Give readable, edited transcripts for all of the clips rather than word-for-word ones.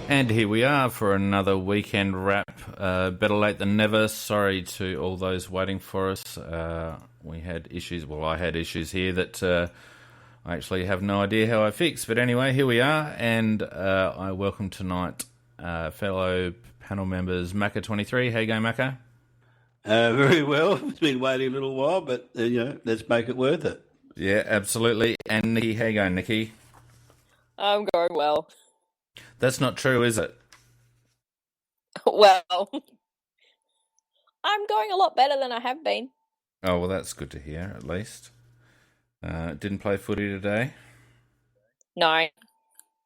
And here we are for another weekend wrap. Better late than never. Sorry to all those waiting for us. We had issues. Well, I had issues here that I actually have no idea how I fixed. But anyway, here we are. And I welcome tonight fellow panel members, Macca23. How you going, Macca? Very well. It's been waiting a little while, but, let's make it worth it. Yeah, absolutely. And Nikki, how you going, Nikki? I'm going well. That's not true, is it? Well, I'm going a lot better than I have been. Oh, well, that's good to hear, at least. Didn't play footy today? No,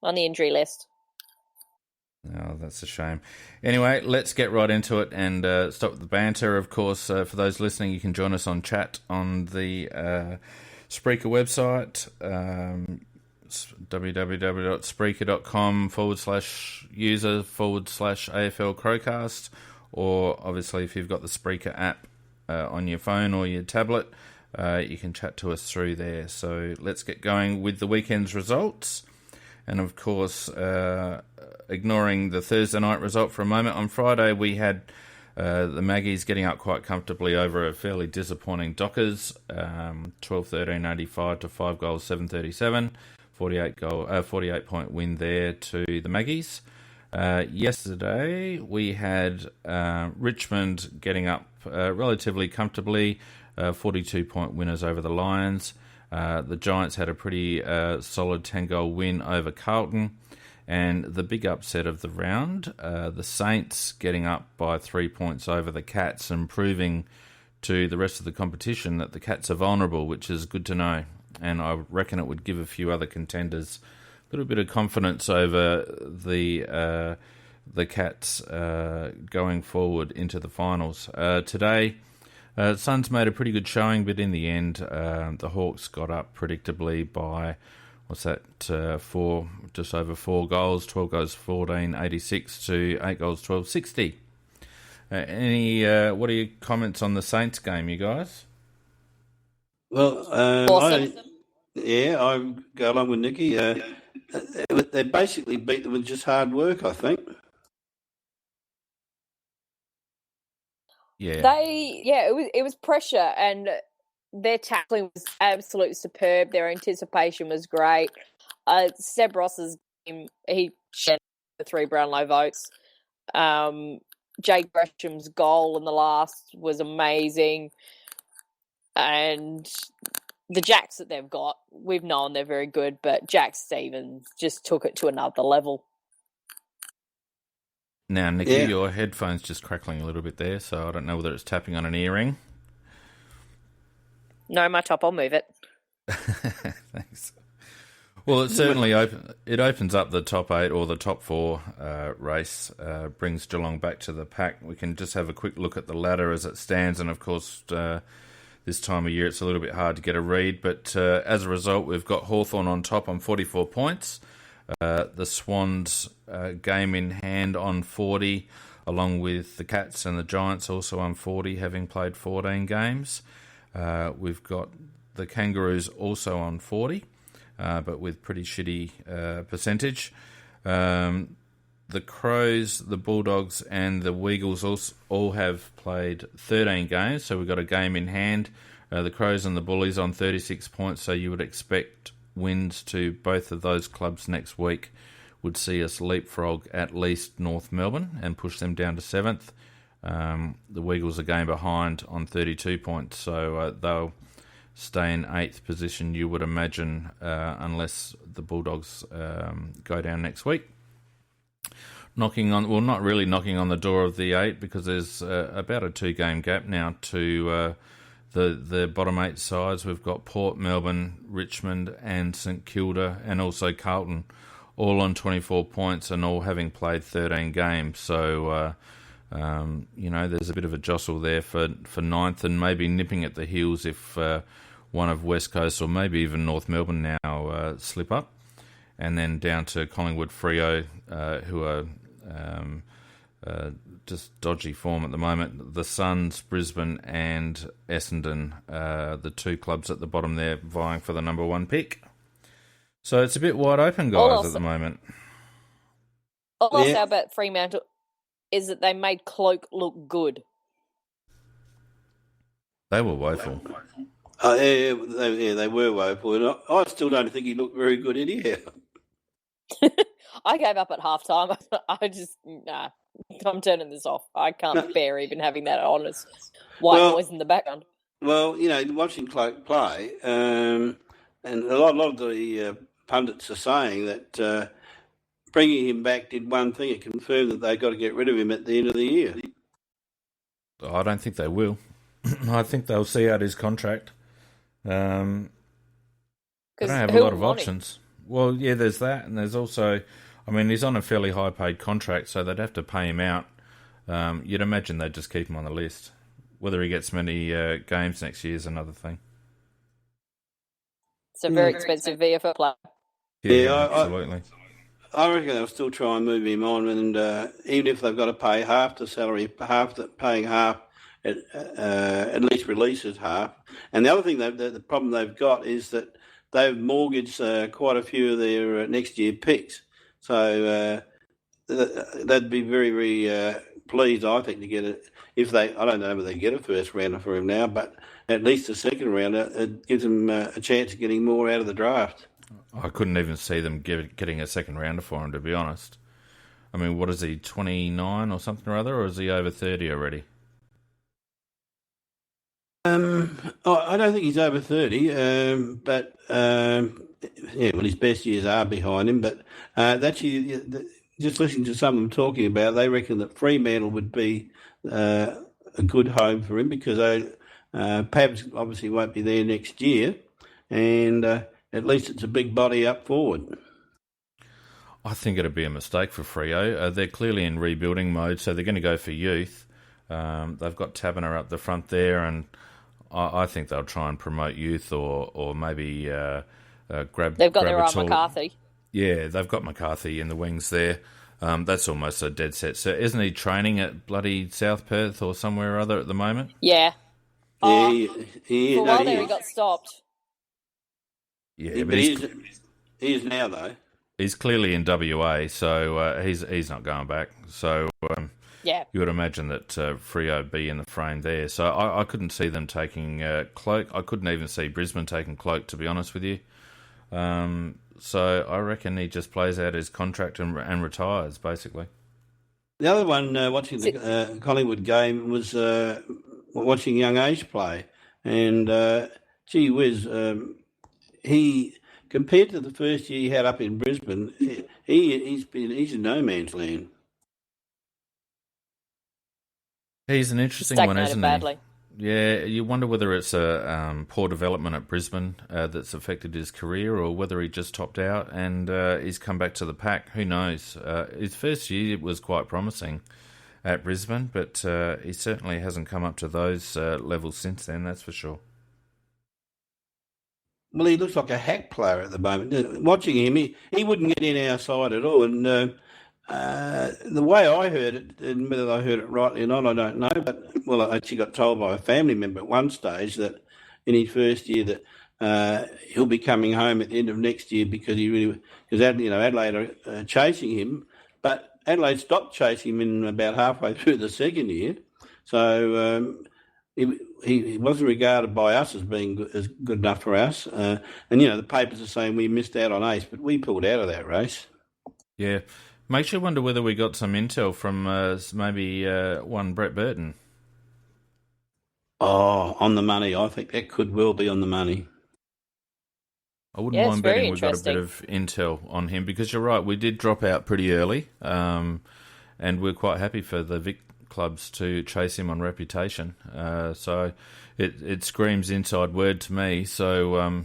on the injury list. Oh, that's a shame. Anyway, let's get right into it and stop the banter. Of course, for those listening, you can join us on chat on the Spreaker website, www.spreaker.com/user/AFL Crowcast, or obviously if you've got the Spreaker app on your phone or your tablet, you can chat to us through there. So let's get going with the weekend's results. And of course, ignoring the Thursday night result for a moment, on Friday we had the Maggies getting up quite comfortably over a fairly disappointing Dockers, 12-13-85 to 5 goals, 7-37. 48-point win there to the Maggies. Yesterday, we had Richmond getting up relatively comfortably, 42-point winners over the Lions. The Giants had a pretty solid 10-goal win over Carlton. And the big upset of the round, the Saints getting up by 3 points over the Cats and proving to the rest of the competition that the Cats are vulnerable, which is good to know. And I reckon it would give a few other contenders a little bit of confidence over the Cats going forward into the finals. Today, Suns made a pretty good showing, but in the end, the Hawks got up predictably by, just over 4 goals, 12 goals 14, 86 to 8 goals 12, 60. What are your comments on the Saints game, you guys? Well, Awesome. I go along with Nikki. They basically beat them with just hard work, I think. Yeah. It was pressure, and their tackling was absolutely superb. Their anticipation was great. Seb Ross's game, he shared the 3 Brownlow votes. Jake Gresham's goal in the last was amazing. And the Jacks that they've got, we've known they're very good, but Jack Stevens just took it to another level. Now, Nikki, your headphone's just crackling a little bit there, so I don't know whether it's tapping on an earring. No, my top, I'll move it. Thanks. Well, it certainly opens up the top 8 or the top 4 race, brings Geelong back to the pack. We can just have a quick look at the ladder as it stands, and of course, this time of year it's a little bit hard to get a read, but as a result, we've got Hawthorn on top on 44 points. The Swans game in hand on 40, along with the Cats and the Giants also on 40, having played 14 games. We've got the Kangaroos also on 40, but with pretty shitty percentage. The Crows, the Bulldogs and the Weagles all have played 13 games, so we've got a game in hand. The Crows and the Bullies on 36 points, so you would expect wins to both of those clubs next week would see us leapfrog at least North Melbourne and push them down to 7th. The Weagles are game behind on 32 points, so they'll stay in 8th position, you would imagine, unless the Bulldogs go down next week. Not really knocking on the door of the 8, because there's about a 2-game gap now to the bottom 8 sides. We've got Port, Melbourne, Richmond and St Kilda, and also Carlton, all on 24 points and all having played 13 games. So, there's a bit of a jostle there for 9th, and maybe nipping at the heels if one of West Coast or maybe even North Melbourne now slip up. And then down to Collingwood, Freo, who are just dodgy form at the moment. The Suns, Brisbane and Essendon, the 2 clubs at the bottom there vying for the number 1 pick. So it's a bit wide open, guys, at the moment. All I'll say about Fremantle is that they made Cloak look good. They were woeful. They were woeful. And I still don't think he looked very good anyhow. I gave up at halftime. I'm turning this off. I can't bear even having that honest white noise in the background. Well, watching Cloak play, and a lot of the pundits are saying that bringing him back did one thing. It confirmed that they've got to get rid of him at the end of the year. I don't think they will. I think they'll see out his contract. They don't have a lot of options. Well, yeah, there's that, and there's also, he's on a fairly high-paid contract, so they'd have to pay him out. You'd imagine they'd just keep him on the list. Whether he gets many games next year is another thing. It's a very expensive VFL player. Yeah, absolutely. I reckon they'll still try and move him on, and even if they've got to pay half the salary, paying half, at least releases half. And the other thing, the problem they've got is that they've mortgaged quite a few of their next year picks. So they'd be very, very pleased, I think, to get it. I don't know whether they get a first rounder for him now, but at least a second rounder, it gives them a chance of getting more out of the draft. I couldn't even see them getting a second rounder for him, to be honest. What is he, 29 or something or other, or is he over 30 already? I don't think he's over 30, but his best years are behind him. But just listening to some of them talking about, they reckon that Fremantle would be a good home for him because Pabs obviously won't be there next year, and at least it's a big body up forward. I think it'd be a mistake for Freo. They're clearly in rebuilding mode, so they're going to go for youth. They've got Taberner up the front there, and I think they'll try and promote youth or maybe grab. They've got their own McCarthy. Yeah, they've got McCarthy in the wings there. That's almost a dead set. So isn't he training at bloody South Perth or somewhere or other at the moment? Yeah. For a while there he got stopped. Yeah, but he is now, though. He's clearly in WA, so he's not going back. So you would imagine that Freo would be in the frame there. So I couldn't see them taking Cloak. I couldn't even see Brisbane taking Cloak, to be honest with you. So I reckon he just plays out his contract and retires, basically. The other one, watching the Collingwood game, was watching Young Age play. And gee whiz, he, compared to the first year he had up in Brisbane, he's in no man's land. He's an interesting one, isn't he? Yeah, you wonder whether it's a poor development at Brisbane that's affected his career, or whether he just topped out and he's come back to the pack. Who knows? His first year was quite promising at Brisbane, but he certainly hasn't come up to those levels since then, that's for sure. Well, he looks like a hack player at the moment. Watching him, he wouldn't get in our side at all. And the way I heard it, and whether I heard it rightly or not, I don't know. But, well, I actually got told by a family member at one stage that in his first year that he'll be coming home at the end of next year because Adelaide are chasing him. But Adelaide stopped chasing him in about halfway through the second year. So he wasn't regarded by us as being as good enough for us. And the papers are saying we missed out on Ace, but we pulled out of that race. Yeah. Makes you wonder whether we got some intel from maybe one Brett Burton. Oh, on the money. I think that could well be on the money. I wouldn't mind betting we got a bit of intel on him, because you're right, we did drop out pretty early, and we're quite happy for the Vic clubs to chase him on reputation. So it screams inside word to me. So,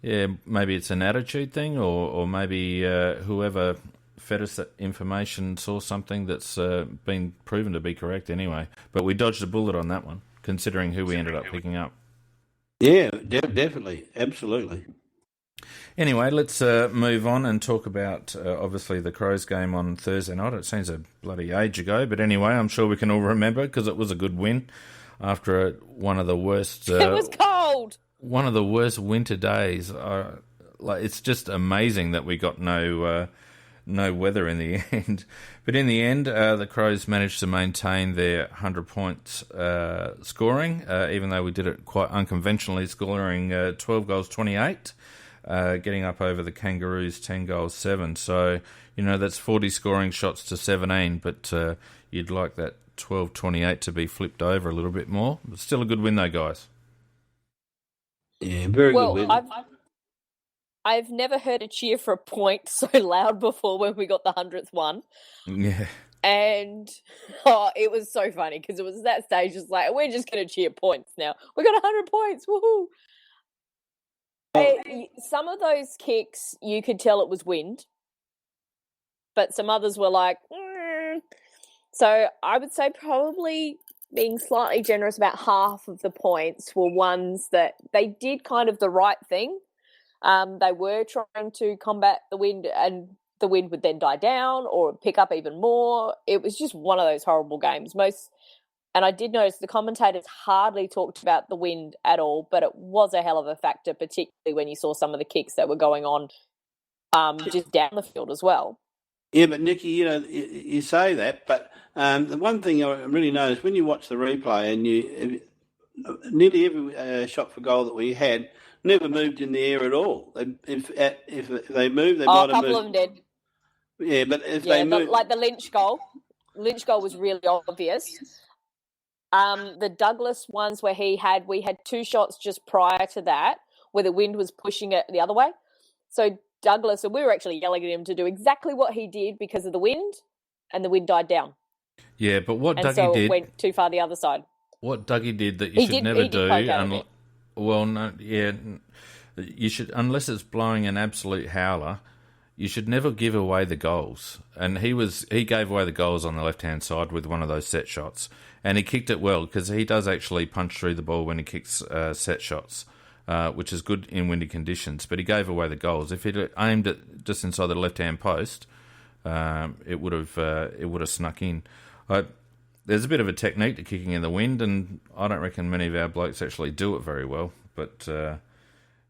maybe it's an attitude thing, or maybe whoever fed us that information saw something that's been proven to be correct anyway. But we dodged a bullet on that one, considering who we ended up picking up. Yeah, definitely. Absolutely. Anyway, let's move on and talk about, obviously, the Crows game on Thursday night. It seems a bloody age ago, but anyway, I'm sure we can all remember, because it was a good win after one of the worst... it was cold! One of the worst winter days. It's just amazing that we got no no weather in the end. But in the end, the Crows managed to maintain their 100 points scoring, even though we did it quite unconventionally, scoring 12 goals 28, getting up over the Kangaroos 10 goals 7. So, that's 40 scoring shots to 17, but you'd like that 12-28 to be flipped over a little bit more. But still a good win though, guys. Yeah, very good win. I've never heard a cheer for a point so loud before when we got the 100th one. Yeah. And it was so funny because it was that stage, just like, we're just going to cheer points now. We got 100 points, woohoo! Some of those kicks, you could tell it was wind, but some others were like, So I would say probably being slightly generous, about half of the points were ones that they did kind of the right thing. They were trying to combat the wind, and the wind would then die down or pick up even more. It was just one of those horrible games. And I did notice the commentators hardly talked about the wind at all, but it was a hell of a factor, particularly when you saw some of the kicks that were going on just down the field as well. Yeah, but Nicky, you say that, but the one thing I really noticed when you watch the replay, and nearly every shot for goal that we had never moved in the air at all. If they moved, they might have moved. A couple of them did. Yeah, but if they moved, like the Lynch goal was really obvious. The Douglas ones where we had 2 shots just prior to that where the wind was pushing it the other way. So Douglas, and we were actually yelling at him to do exactly what he did because of the wind, and the wind died down. Yeah, but what Dougie so did... it went too far the other side. What Dougie did that you should never do... you should, unless it's blowing an absolute howler, you should never give away the goals. And he gave away the goals on the left-hand side with one of those set shots. And he kicked it well, because he does actually punch through the ball when he kicks set shots. Which is good in windy conditions, but he gave away the goals. If he'd aimed it just inside the left-hand post, it would have snuck in. There's a bit of a technique to kicking in the wind, and I don't reckon many of our blokes actually do it very well. But you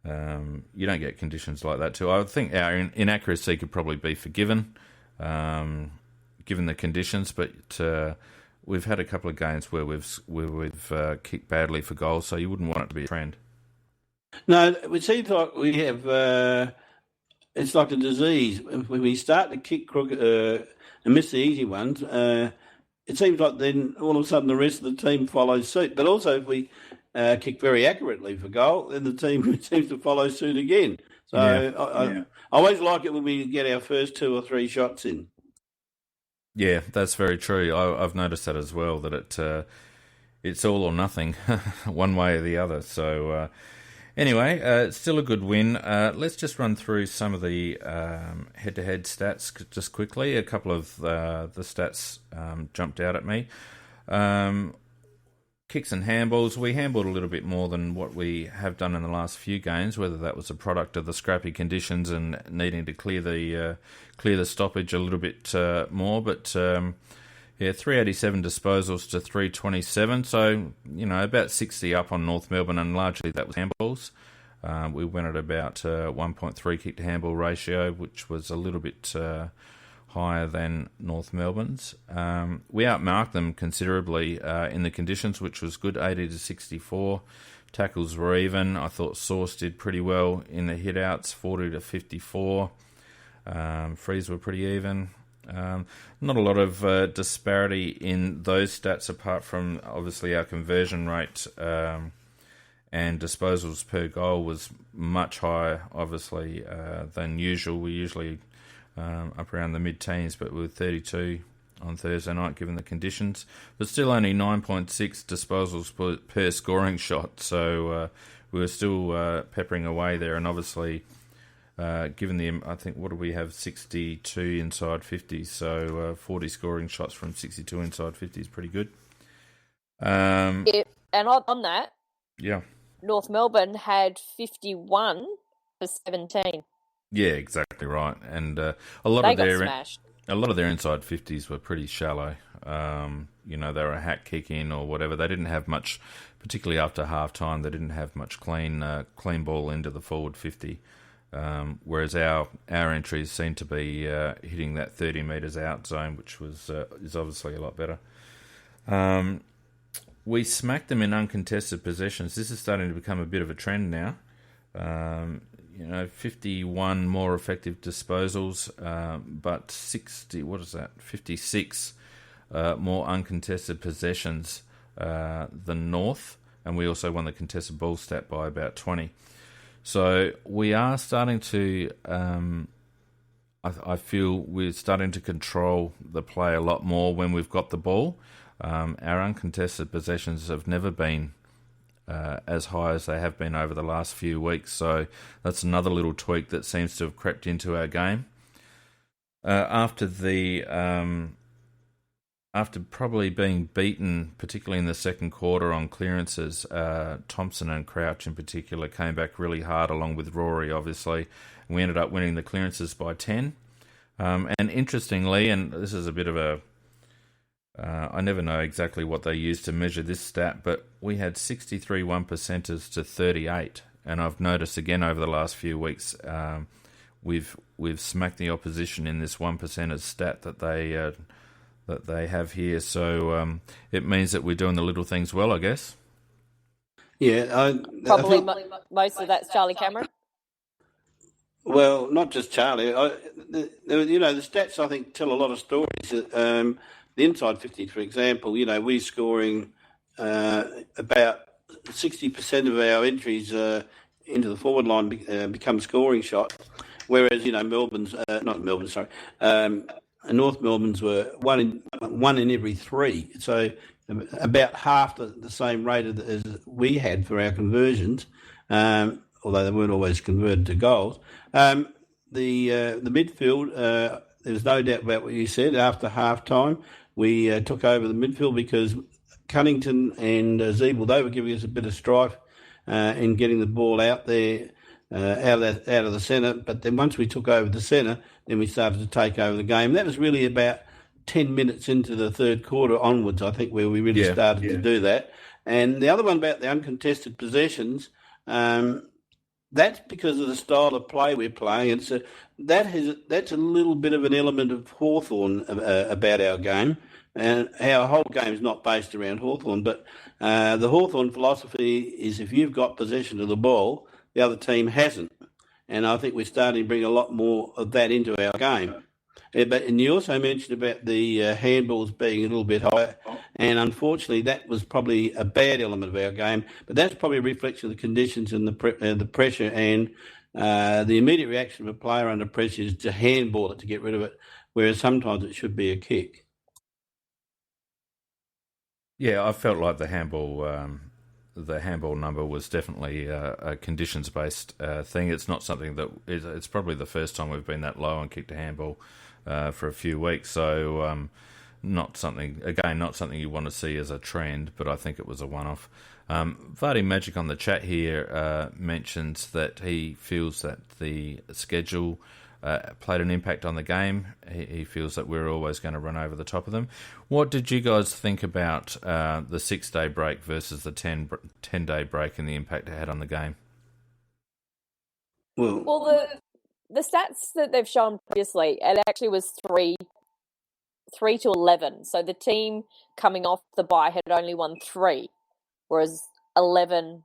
don't get conditions like that too. I think our inaccuracy could probably be forgiven, given the conditions. But we've had a couple of games where we've kicked badly for goals, so you wouldn't want it to be a trend. No, it seems like we have. It's like a disease. When we start to kick crooked and miss the easy ones, it seems like then all of a sudden the rest of the team follows suit. But also, if we kick very accurately for goal, then the team seems to follow suit again. So I always like it when we get our first 2 or 3 shots in. Yeah, that's very true. I've noticed that as well. That it's all or nothing, one way or the other. So. Anyway, it's still a good win. Let's just run through some of the head-to-head stats just quickly. A couple of the stats jumped out at me. Kicks and handballs. We handballed a little bit more than what we have done in the last few games, whether that was a product of the scrappy conditions and needing to clear the stoppage a little bit more. But 387 disposals to 327, so, about 60 up on North Melbourne, and largely that was handballs. We went at about 1.3 kick to handball ratio, which was a little bit higher than North Melbourne's. We outmarked them considerably in the conditions, which was good, 80 to 64. Tackles were even. I thought Sauce did pretty well in the hit-outs, 40 to 54. Frees were pretty even. Not a lot of disparity in those stats apart from obviously our conversion rate and disposals per goal was much higher obviously than usual. We're usually up around the mid-teens, but we were 32 on Thursday night given the conditions, but still only 9.6 disposals per scoring shot, so we were still peppering away there, and obviously given the, I think, what do we have, 62 inside 50s, so 40 scoring shots from 62 inside 50 is pretty good. And on that, North Melbourne had 51 for 17. Yeah, exactly right, and a lot of their inside 50s were pretty shallow. They were a hack kick in or whatever. They didn't have much, particularly after half time. They didn't have much clean ball into the forward 50. whereas our entries seem to be hitting that 30 metres out zone, which is obviously a lot better. We smacked them in uncontested possessions. This is starting to become a bit of a trend now. 51 more effective disposals, but 56 more uncontested possessions than North, and we also won the contested ball stat by about 20. So we are starting to, I feel we're starting to control the play a lot more when we've got the ball. Our uncontested possessions have never been as high as they have been over the last few weeks. So that's another little tweak that seems to have crept into our game. After probably being beaten, particularly in the second quarter on clearances, Thompson and Crouch in particular came back really hard, along with Rory, obviously. And we ended up winning the clearances by 10. And interestingly, and this is a bit of a... I never know exactly what they use to measure this stat, but we had 63 one-percenters to 38. And I've noticed again over the last few weeks, we've smacked the opposition in this one-percenters stat that they have here. So it means that we're doing the little things well, I guess. Yeah. Probably most of that's Charlie Cameron. Well, not just Charlie. The stats, I think, tell a lot of stories. The inside 50, for example, we're scoring about 60% of our entries into the forward line become scoring shots, whereas, North Melbourne's were one in every three. So about half the same rate as we had for our conversions, although they weren't always converted to goals. The midfield, there's no doubt about what you said. After half-time, we took over the midfield because Cunnington and Zeeble, they were giving us a bit of strife in getting the ball out there, out of the centre. But then once we took over the centre, then we started to take over the game. That was really about 10 minutes into the third quarter onwards, I think, where we really started to do that. And the other one about the uncontested possessions, that's because of the style of play we're playing. That's a little bit of an element of Hawthorn about our game. And our whole game is not based around Hawthorn, but the Hawthorn philosophy is if you've got possession of the ball, the other team hasn't. And I think we're starting to bring a lot more of that into our game. And you also mentioned about the handballs being a little bit higher, and unfortunately that was probably a bad element of our game, but that's probably a reflection of the conditions and the pressure, and the immediate reaction of a player under pressure is to handball it to get rid of it, whereas sometimes it should be a kick. Yeah, I felt like the handball number was definitely a conditions-based thing. It's not something that it's probably the first time we've been that low and kicked a handball for a few weeks. So not something you want to see as a trend, but I think it was a one-off. Vardy Magic on the chat here mentions that he feels that the schedule played an impact on the game. He feels that we're always going to run over the top of them. What did you guys think about the 6-day break versus the 10-day break and the impact it had on the game? Well, the stats that they've shown previously, it actually was 3 to 11. So the team coming off the bye had only won 3, whereas 11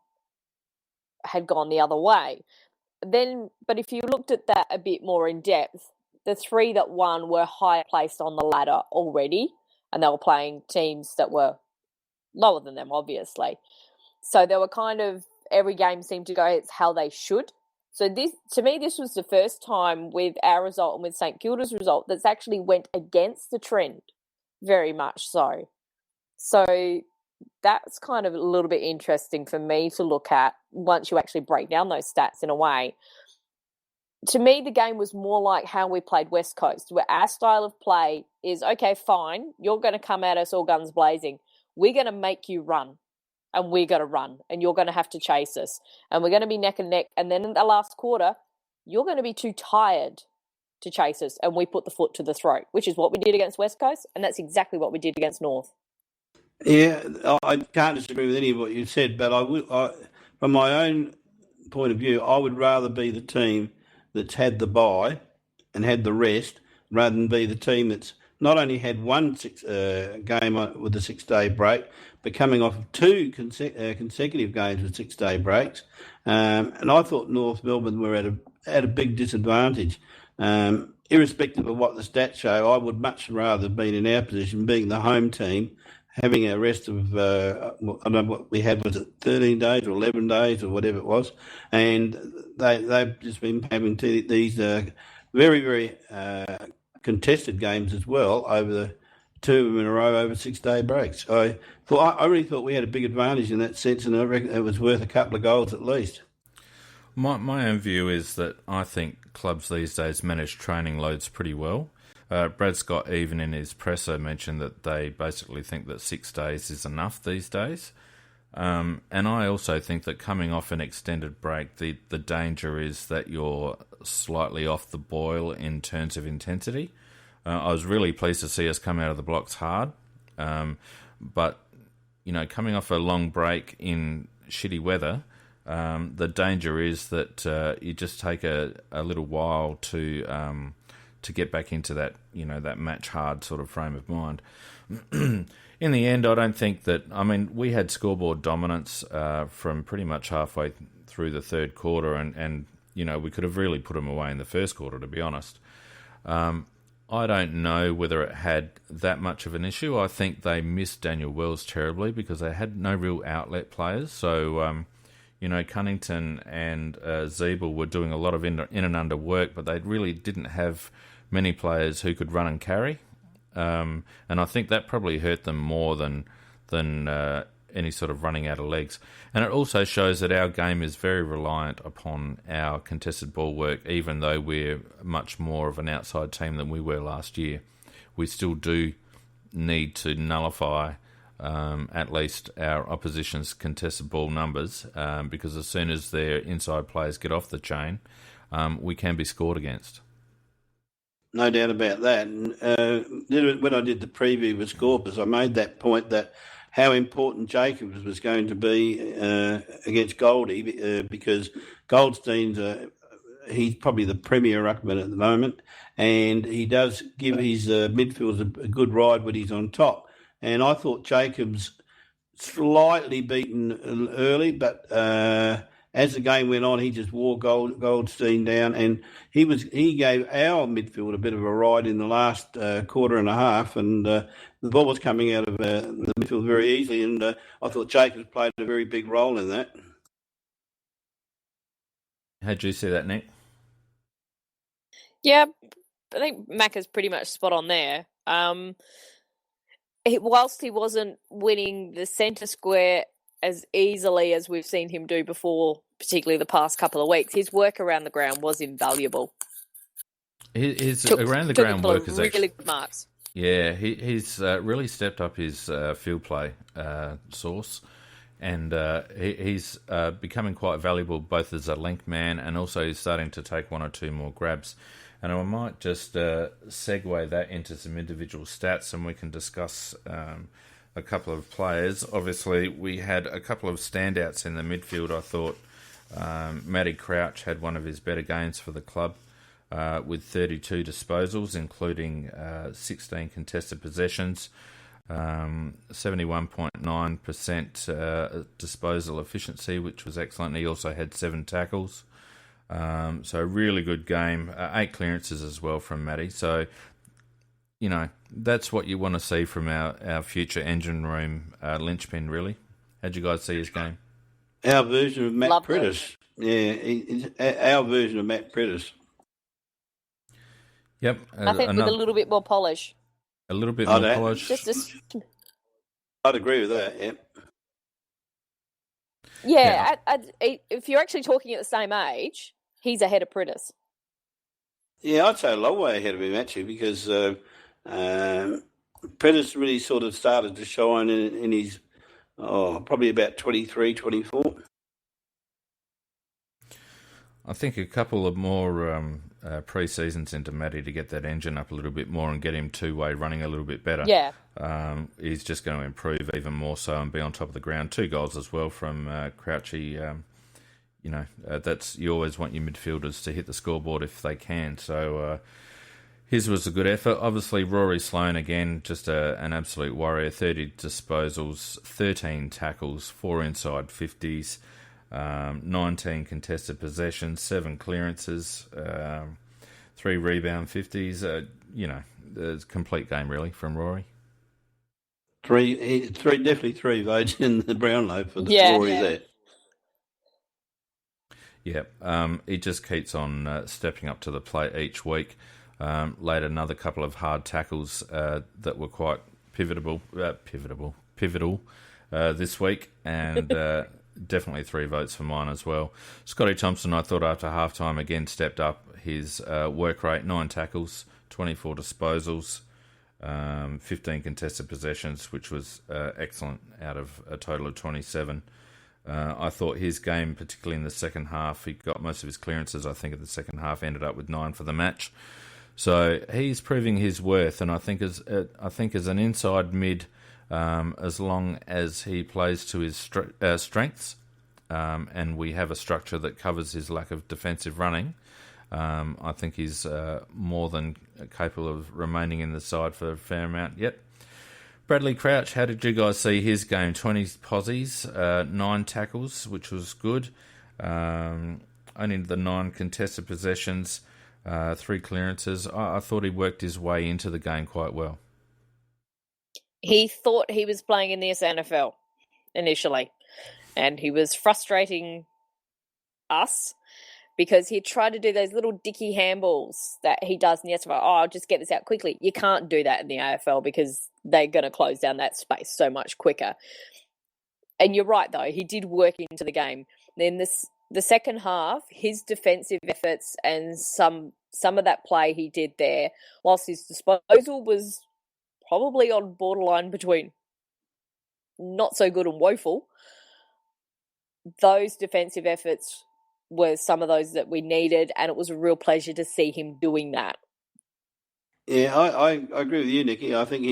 had gone the other way. But if you looked at that a bit more in depth, the 3 that won were higher placed on the ladder already, and they were playing teams that were lower than them, obviously. So they were every game seemed to go it's how they should. So this was the first time with our result and with St Kilda's result that's actually went against the trend, very much so. So that's kind of a little bit interesting for me to look at once you actually break down those stats in a way. To me, the game was more like how we played West Coast, where our style of play is, okay, fine, you're going to come at us all guns blazing. We're going to make you run, and we're going to run, and you're going to have to chase us, and we're going to be neck and neck. And then in the last quarter, you're going to be too tired to chase us, and we put the foot to the throat, which is what we did against West Coast, and that's exactly what we did against North. Yeah, I can't disagree with any of what you said, but from my own point of view, I would rather be the team that's had the bye and had the rest, rather than be the team that's not only had one game with a 6-day break, but coming off of two consecutive games with 6-day breaks. And I thought North Melbourne were at a big disadvantage. Irrespective of what the stats show, I would much rather have been in our position, being the home team, having a rest of, I don't know what we had, was it 13 days or 11 days or whatever it was, and they've just been having these very, very contested games as well over the two of them in a row over 6-day breaks. I really thought we had a big advantage in that sense, and I reckon it was worth a couple of goals at least. My own view is that I think clubs these days manage training loads pretty well. Brad Scott, even in his presser, mentioned that they basically think that 6 days is enough these days. And I also think that coming off an extended break, the danger is that you're slightly off the boil in terms of intensity. I was really pleased to see us come out of the blocks hard. But, coming off a long break in shitty weather, the danger is that you just take a little while to get back into that, that match hard sort of frame of mind. In the end, I don't think that... we had scoreboard dominance from pretty much halfway through the third quarter, and we could have really put them away in the first quarter, to be honest. I don't know whether it had that much of an issue. I think they missed Daniel Wells terribly because they had no real outlet players. So, Cunnington and Zeeble were doing a lot of in and under work, but they really didn't have many players who could run and carry. And I think that probably hurt them more than any sort of running out of legs. And it also shows that our game is very reliant upon our contested ball work, even though we're much more of an outside team than we were last year. We still do need to nullify at least our opposition's contested ball numbers, because as soon as their inside players get off the chain, we can be scored against. No doubt about that. And when I did the preview with Scorpus, I made that point that how important Jacobs was going to be against Goldie, because Goldstein's he's probably the premier ruckman at the moment, and he does give his midfielders a good ride when he's on top. And I thought Jacobs slightly beaten early, but as the game went on, he just wore Goldstein down, and he gave our midfield a bit of a ride in the last quarter and a half, and the ball was coming out of the midfield very easily, and I thought Jacobs played a very big role in that. How'd you see that, Nick? Yeah, I think Mac is pretty much spot on there. Whilst he wasn't winning the centre square as easily as we've seen him do before, particularly the past couple of weeks, his work around the ground was invaluable. His around the ground work is really good marks. Yeah, he's really stepped up his field play source, and he's becoming quite valuable both as a link man and also he's starting to take one or two more grabs. And I might just segue that into some individual stats, and we can discuss a couple of players. Obviously, we had a couple of standouts in the midfield. I thought Matty Crouch had one of his better games for the club with 32 disposals, including 16 contested possessions, 71.9% disposal efficiency, which was excellent. He also had 7 tackles. So a really good game. 8 clearances as well from Matty. So, that's what you want to see from our future engine room linchpin, really. How'd you guys see his game? Our version of Matt Prentice. Yeah, our version of Matt Prentice. Yep. I think with a little bit more polish. A little bit more polish. I'd agree with that, yeah. Yeah, if you're actually talking at the same age, he's ahead of Prentice. Yeah, I'd say a long way ahead of him, actually, because Prentice really sort of started to shine in his, probably about 23, 24. I think a couple of more pre-seasons into Matty to get that engine up a little bit more and get him two-way running a little bit better. Yeah. He's just going to improve even more so and be on top of the ground. 2 goals as well from Crouchy. that's you always want your midfielders to hit the scoreboard if they can. So his was a good effort. Obviously, Rory Sloane again, just an absolute warrior. 30 disposals, 13 tackles, 4 inside 50s, 19 contested possessions, 7 clearances, 3 rebound 50s. It's a complete game really from Rory. Definitely 3 votes in the Brownlow for the Rory there. Yeah, he just keeps on stepping up to the plate each week. Laid another couple of hard tackles that were quite pivotal this week, and definitely 3 votes for mine as well. Scotty Thompson, I thought after halftime again stepped up his work rate, 9 tackles, 24 disposals, 15 contested possessions, which was excellent out of a total of 27. I thought his game, particularly in the second half, he got most of his clearances, I think, in the second half, ended up with 9 for the match. So he's proving his worth, and I think as an inside mid, as long as he plays to his strengths, and we have a structure that covers his lack of defensive running, I think he's more than capable of remaining in the side for a fair amount yet. Bradley Crouch, how did you guys see his game? 20 posies, 9 tackles, which was good. Only the 9 contested possessions, 3 clearances. I thought he worked his way into the game quite well. He thought he was playing in the SNFL initially, and he was frustrating us because he tried to do those little dicky handballs that he does in the SFL. Oh, I'll just get this out quickly. You can't do that in the AFL because they're going to close down that space so much quicker. And you're right, though. He did work into the game. Then the second half, his defensive efforts and some of that play he did there, whilst his disposal was probably on borderline between not so good and woeful, those defensive efforts were some of those that we needed, and it was a real pleasure to see him doing that. Yeah, I agree with you, Nikki. I think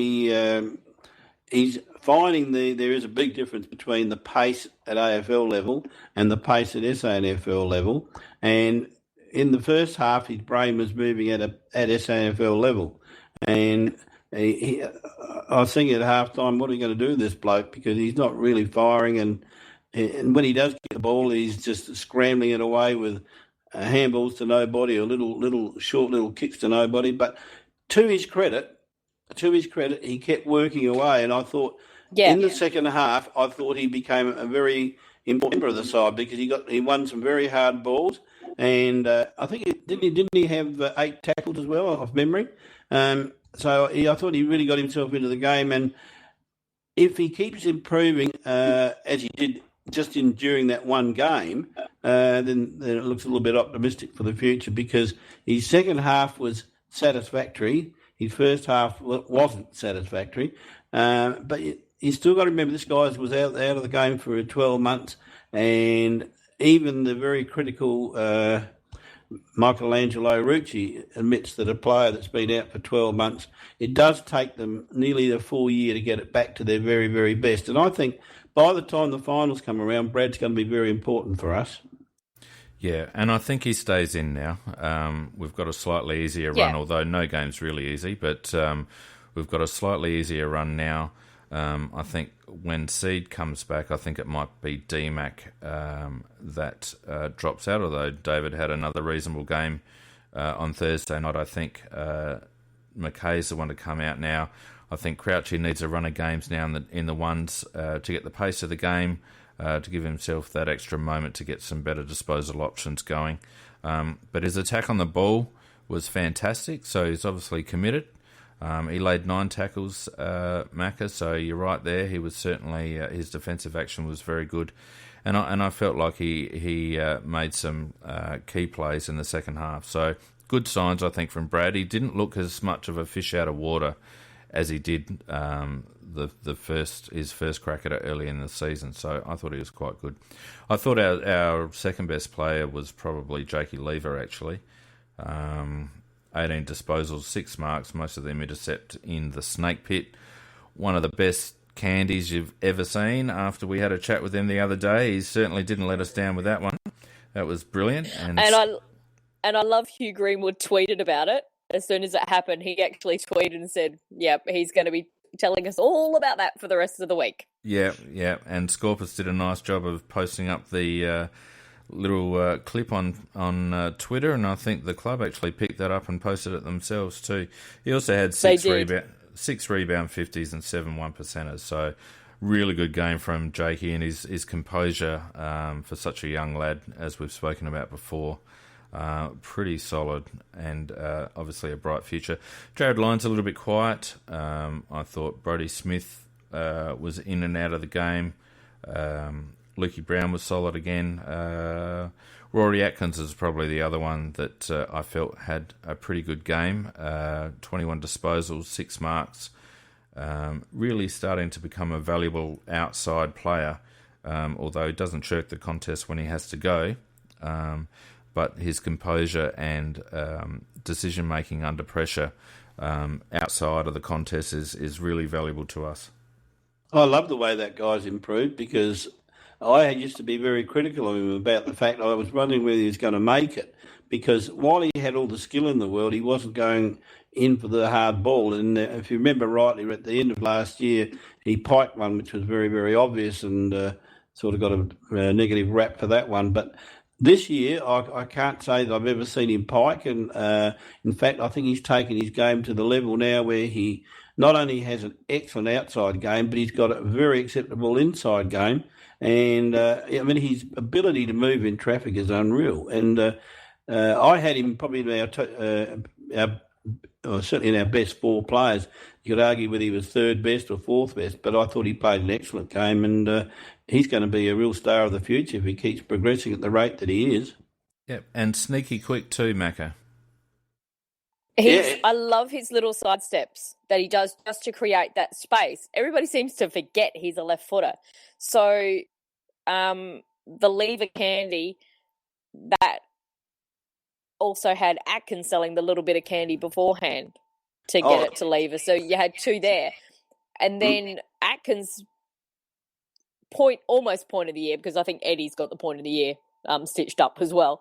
he's finding there is a big difference between the pace at AFL level and the pace at SANFL level. And in the first half, his brain was moving at SANFL level. And I was thinking at halftime, what are you going to do with this bloke? Because he's not really firing, and when he does get the ball, he's just scrambling it away with handballs to nobody or little short kicks to nobody. But to his credit, he kept working away, and I thought in the second half, I thought he became a very important member of the side because he won some very hard balls, and I think didn't he have 8 tackles as well off memory? So I thought he really got himself into the game, and if he keeps improving as he did just during that one game, then it looks a little bit optimistic for the future because his second half was satisfactory. His first half wasn't satisfactory. But you still got to remember this guy was out of the game for 12 months, and even the very critical Michelangelo Rucci admits that a player that's been out for 12 months, it does take them nearly a full year to get it back to their very, very best. And I think by the time the finals come around, Brad's going to be very important for us. Yeah, and I think he stays in now. We've got a slightly easier run, although no game's really easy, but we've got a slightly easier run now. I think when Seed comes back, I think it might be DMAC that drops out, although David had another reasonable game on Thursday night. I think McKay's the one to come out now. I think Crouchy needs a run of games now in the ones to get the pace of the game, to give himself that extra moment to get some better disposal options going. But his attack on the ball was fantastic, so he's obviously committed. He laid 9 tackles, Macca, so you're right there. He was certainly, his defensive action was very good. And I felt like he made some key plays in the second half. So good signs, I think, from Brad. He didn't look as much of a fish out of water as he did his first crack at it early in the season. So I thought he was quite good. I thought our second best player was probably Jakey Lever, actually. 18 disposals, 6 marks, most of them intercept in the snake pit. One of the best candies you've ever seen. After we had a chat with him the other day, he certainly didn't let us down with that one. That was brilliant. And I love Hugh Greenwood tweeted about it. As soon as it happened, he actually tweeted and said, yep, he's going to be telling us all about that for the rest of the week. Yeah. And Scorpus did a nice job of posting up the little clip on Twitter, and I think the club actually picked that up and posted it themselves too. He also had 6 rebound 50s and 7 1%ers, so really good game from Jakey, and his composure for such a young lad, as we've spoken about before. Pretty solid, and obviously a bright future. Jared Lyon's a little bit quiet. I thought Brodie Smith was in and out of the game. Lukey Brown was solid again. Rory Atkins is probably the other one that I felt had a pretty good game. 21 disposals, 6 marks. Really starting to become a valuable outside player, although he doesn't shirk the contest when he has to go. But his composure and decision-making under pressure outside of the contest is really valuable to us. I love the way that guy's improved, because I used to be very critical of him about the fact I was wondering whether he was going to make it, because while he had all the skill in the world, he wasn't going in for the hard ball. And if you remember rightly, at the end of last year, he piked one, which was very, very obvious, and sort of got a negative rap for that one. But this year, I can't say that I've ever seen him pike, and in fact, I think he's taken his game to the level now where he not only has an excellent outside game, but he's got a very acceptable inside game, and his ability to move in traffic is unreal. And I had him probably in certainly in our best 4 players. You could argue whether he was 3rd best or 4th best, but I thought he played an excellent game, and he's going to be a real star of the future if he keeps progressing at the rate that he is. Yep, and sneaky quick too, Macca. I love his little side steps that he does just to create that space. Everybody seems to forget he's a left footer. So the lever candy, that also had Atkins selling the little bit of candy beforehand to get it to lever. So you had 2 there. And then Atkins almost point of the year, because I think Eddie's got the point of the year stitched up as well.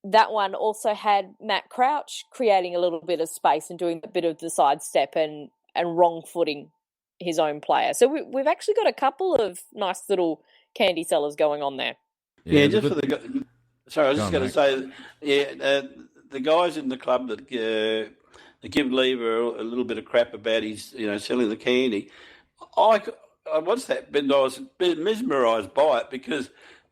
That one also had Matt Crouch creating a little bit of space and doing a bit of the side step and wrong footing his own player. So we've actually got a couple of nice little candy sellers going on there. Yeah, just for the... Sorry, I was just going to say, the guys in the club that give Lever a little bit of crap about his, selling the candy, I watched that, but I was mesmerised by it, because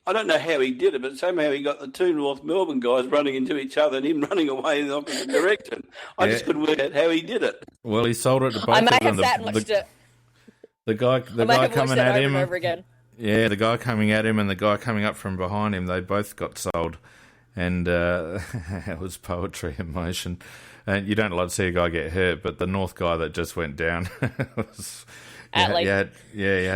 I don't know how he did it, but somehow he got the 2 North Melbourne guys running into each other and him running away in the opposite direction. I just couldn't work out how he did it. Well, he sold it to both I of them. may have that watched it. The guy coming at him. Over again. Yeah, the guy coming at him and the guy coming up from behind him, they both got sold. And it was poetry in motion. And you don't like to see a guy get hurt, but the North guy that just went down was... You had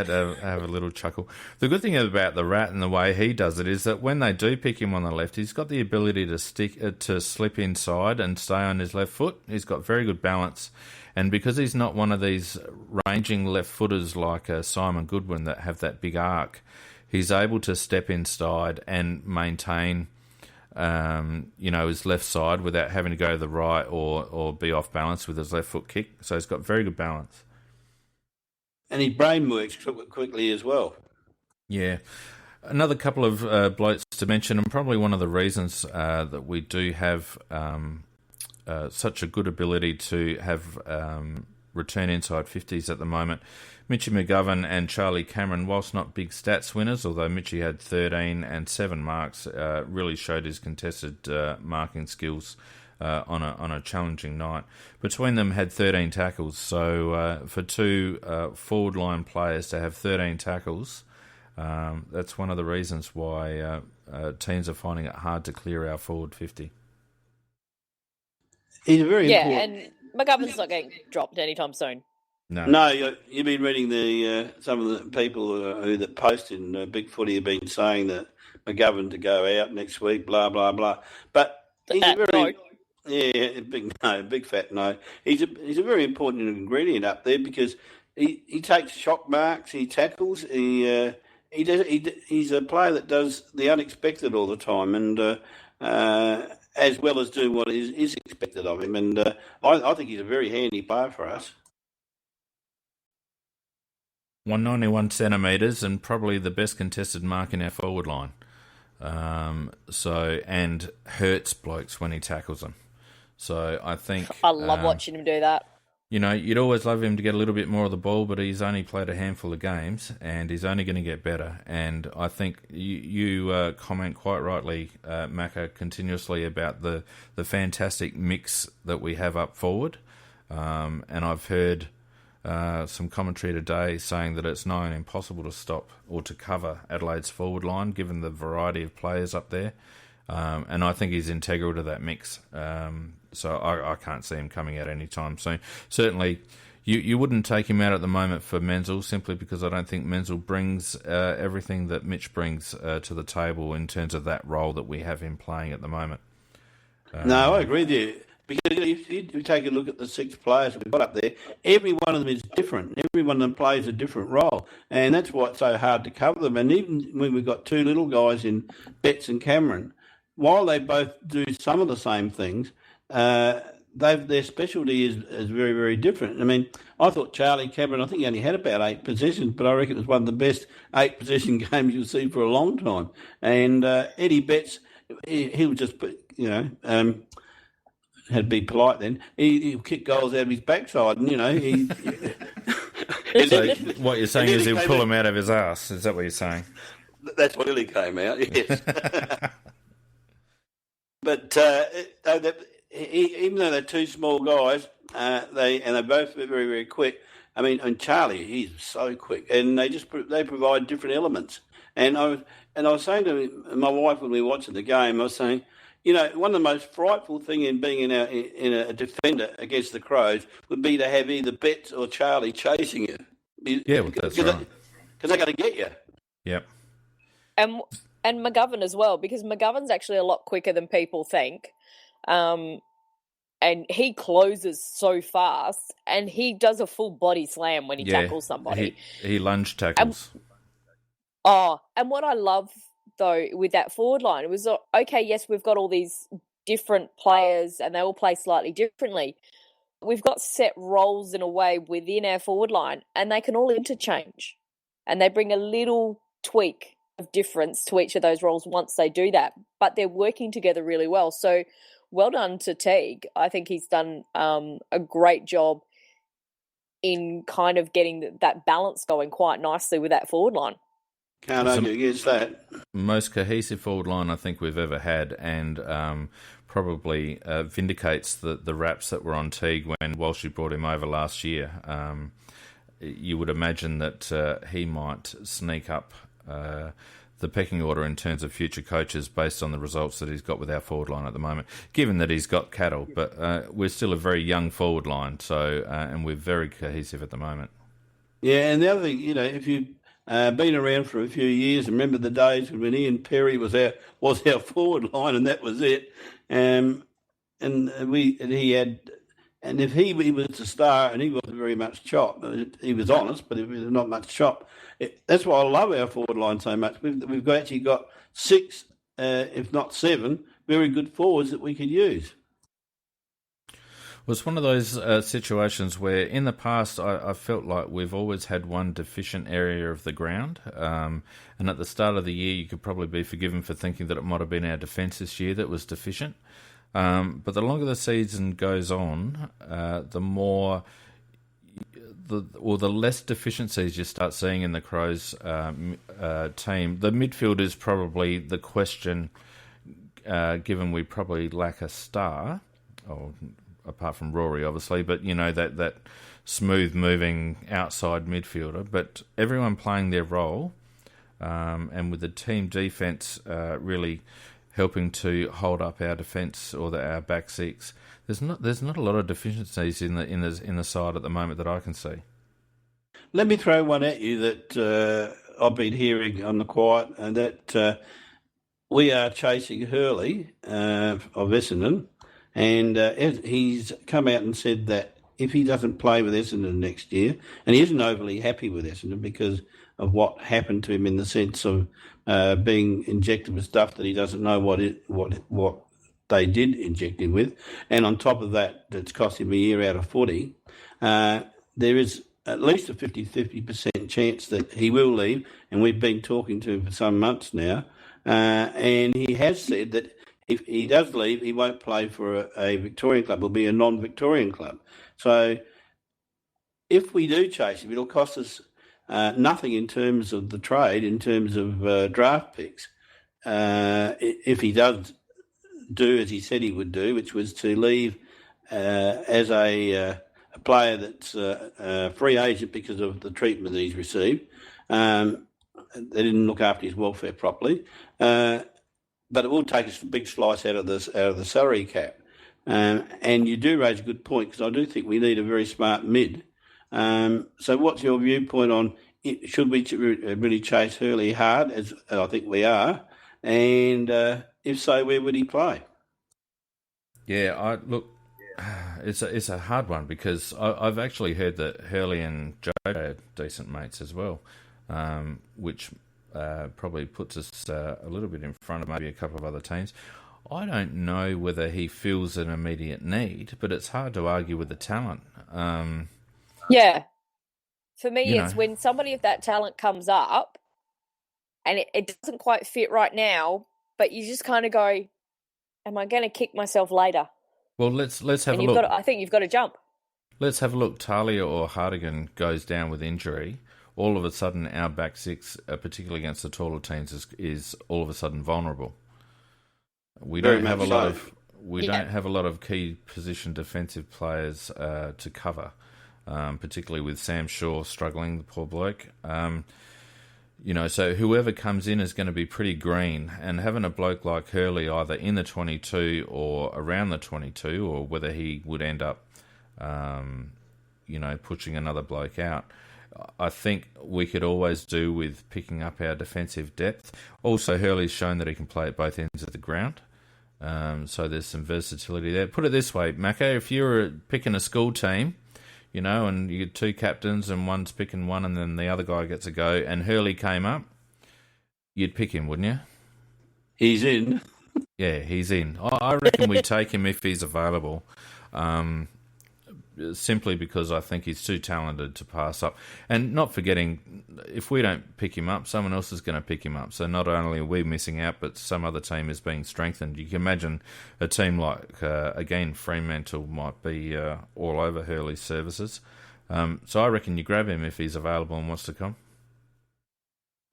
to have a little chuckle. The good thing about the Rat and the way he does it is that when they do pick him on the left, he's got the ability to slip inside and stay on his left foot. He's got very good balance. And because he's not one of these ranging left footers like Simon Goodwin that have that big arc, he's able to step inside and maintain his left side without having to go to the right or be off balance with his left foot kick. So he's got very good balance. And his brain works quickly as well. Yeah. Another couple of blokes to mention, and probably one of the reasons that we do have such a good ability to have return inside 50s at the moment. Mitchie McGovern and Charlie Cameron, whilst not big stats winners, although Mitchie had 13 and 7 marks, really showed his contested marking skills on a challenging night. Between them had 13 tackles, so for 2 forward line players to have 13 tackles, that's one of the reasons why teams are finding it hard to clear our forward 50. He's a very important... and McGovern's not getting dropped anytime soon. No, you've been reading some of the people that post in Big Footy have been saying that McGovern to go out next week, blah blah blah. But he's a very big fat no. He's a very important ingredient up there, because he takes shock marks, he tackles, he He's a player that does the unexpected all the time, and as well as doing what is expected of him. And I think he's a very handy player for us. 191 centimetres and probably the best contested mark in our forward line. And hurts blokes when he tackles them. So I think I love watching him do that. You know, you'd always love him to get a little bit more of the ball, but he's only played a handful of games, and he's only going to get better. And I think you comment quite rightly, Macca, continuously about the fantastic mix that we have up forward. And I've heard some commentary today saying that it's nigh on impossible to stop or to cover Adelaide's forward line, given the variety of players up there. And I think he's integral to that mix. So I can't see him coming out any time soon. Certainly, you wouldn't take him out at the moment for Menzel, simply because I don't think Menzel brings everything that Mitch brings to the table in terms of that role that we have him playing at the moment. No, I agree with you. Because if you take a look at the 6 players we've got up there, every one of them is different. Every one of them plays a different role. And that's why it's so hard to cover them. And even when we've got 2 little guys in Betts and Cameron, while they both do some of the same things, their specialty is very, very different. I mean, I thought Charlie Cameron, I think he only had about 8 possessions, but I reckon it was one of the best 8 possession games you'll see for a long time. And Eddie Betts, he was just, had to be polite then, he'll kick goals out of his backside, and, So what you're saying is he'll pull him out of his ass. Is that what you're saying? That's what really came out, yes. But even though they're 2 small guys, they're both very, very quick. I mean, and Charlie, he's so quick, and they provide different elements. And I was saying to my wife when we were watching the game, I was saying, one of the most frightful thing in being in a defender against the Crows would be to have either Betts or Charlie chasing you. Yeah, well, that's right. Because they're going to get you. Yep. And McGovern as well, because McGovern's actually a lot quicker than people think. And he closes so fast, and he does a full body slam when he tackles somebody. He lunge tackles. And what I love, though, with that forward line, it was, okay, yes, we've got all these different players, and they all play slightly differently. We've got set roles in a way within our forward line, and they can all interchange. And they bring a little tweak of difference to each of those roles once they do that, but they're working together really well. So well done to Teague. I think he's done a great job in kind of getting that balance going quite nicely with that forward line. Can't argue against that. Most cohesive forward line I think we've ever had, and probably vindicates the raps that were on Teague when Walshy brought him over last year. You would imagine that he might sneak up the pecking order in terms of future coaches based on the results that he's got with our forward line at the moment, given that he's got cattle. But we're still a very young forward line, so and we're very cohesive at the moment. Yeah, and the other thing, if you've been around for a few years, remember the days when Ian Perry was our forward line, and that was it. And if he was a star, and he wasn't very much chop, he was honest, but it was not much chop. That's why I love our forward line so much. We've actually got 6, if not 7, very good forwards that we could use. Well, it's one of those situations where in the past I felt like we've always had one deficient area of the ground. And at the start of the year, you could probably be forgiven for thinking that it might have been our defence this year that was deficient. But the longer the season goes on, the more... the less deficiencies you start seeing in the Crows team. The midfield is probably the question, given we probably lack a star, apart from Rory, obviously, but, that smooth-moving outside midfielder. But everyone playing their role, and with the team defence really helping to hold up our defence or our back six, there's not a lot of deficiencies in the side at the moment that I can see. Let me throw one at you that I've been hearing on the quiet, and that we are chasing Hurley of Essendon, and he's come out and said that if he doesn't play with Essendon next year, and he isn't overly happy with Essendon because what happened to him in the sense of being injected with stuff that he doesn't know what they did inject him with, and on top of that, that's cost him a year out of footy. There is at least a 50% chance that he will leave, and we've been talking to him for some months now, and he has said that if he does leave, he won't play for a Victorian club. It'll be a non-Victorian club. So if we do chase him, it'll cost us nothing in terms of the trade, in terms of draft picks. If he does do as he said he would do, which was to leave as a player that's a free agent because of the treatment that he's received. They didn't look after his welfare properly. But it will take us a big slice out of the salary cap. And you do raise a good point, because I do think we need a very smart mid. So what's your viewpoint on should we really chase Hurley hard, as I think we are? And if so, where would he play? Yeah, it's a hard one, because I've actually heard that Hurley and Joe are decent mates as well, which probably puts us a little bit in front of maybe a couple of other teams. I don't know whether he feels an immediate need, but it's hard to argue with the talent. Yeah. For me, it's when somebody of that talent comes up and it doesn't quite fit right now, but you just kind of go, am I going to kick myself later? Well, let's have a look. I think you've got to jump. Let's have a look. Talia or Hartigan goes down with injury. All of a sudden, our back six, particularly against the taller teams, is all of a sudden vulnerable. We don't have a lot of key position defensive players to cover, particularly with Sam Shaw struggling, the poor bloke. So whoever comes in is going to be pretty green, and having a bloke like Hurley either in the 22 or around the 22, or whether he would end up, pushing another bloke out. I think we could always do with picking up our defensive depth. Also, Hurley's shown that he can play at both ends of the ground. So there's some versatility there. Put it this way, Mako, if you were picking a school team, and you get two captains and one's picking one and then the other guy gets a go, and Hurley came up, you'd pick him, wouldn't you? He's in. Yeah, he's in. I reckon we take him if he's available. Simply because I think he's too talented to pass up. And not forgetting, if we don't pick him up, someone else is going to pick him up. So not only are we missing out, but some other team is being strengthened. You can imagine a team like, again, Fremantle might be all over Hurley's services. So I reckon you grab him if he's available and wants to come.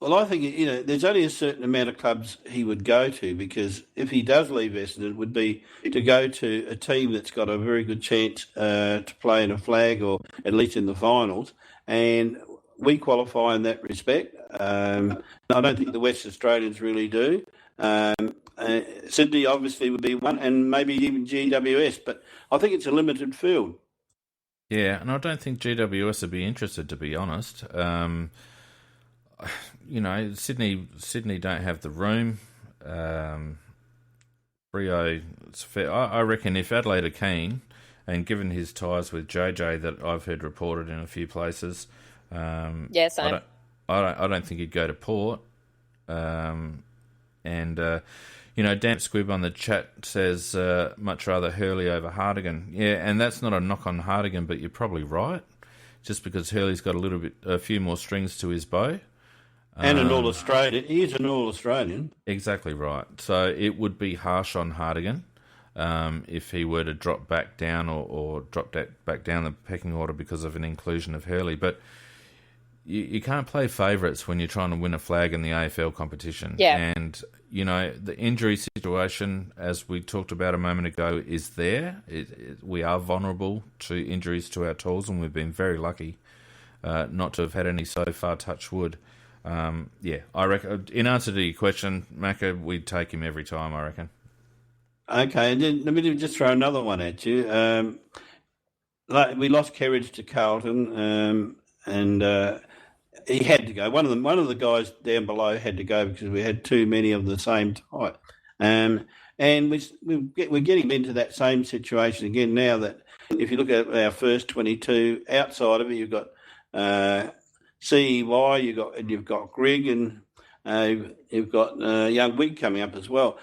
Well, I think, there's only a certain amount of clubs he would go to, because if he does leave Essendon, it would be to go to a team that's got a very good chance to play in a flag, or at least in the finals. And we qualify in that respect. I don't think the West Australians really do. Sydney obviously would be one, and maybe even GWS, but I think it's a limited field. Yeah, and I don't think GWS would be interested, to be honest. Sydney don't have the room. Rio, it's fair. I reckon if Adelaide are keen, and given his ties with JJ that I've heard reported in a few places, same. I don't think he'd go to Port. Damp Squib on the chat says much rather Hurley over Hartigan. Yeah, and that's not a knock on Hartigan, but you're probably right. Just because Hurley's got a few more strings to his bow. And an All-Australian. He is an All-Australian. Exactly right. So it would be harsh on Hartigan if he were to drop back down or drop back down the pecking order because of an inclusion of Hurley. But you can't play favourites when you're trying to win a flag in the AFL competition. Yeah. And, the injury situation, as we talked about a moment ago, is there. We are vulnerable to injuries to our tools, and we've been very lucky not to have had any so far, touch wood. I reckon, in answer to your question, Macca, we'd take him every time, I reckon. Okay, and then let me just throw another one at you. We lost Kerridge to Carlton, and he had to go. One of the guys down below had to go because we had too many of the same type. And we're getting into that same situation again now, that if you look at our first 22, outside of it, you've got CEY, you've got Grigg, and you've got young Wig coming up as well.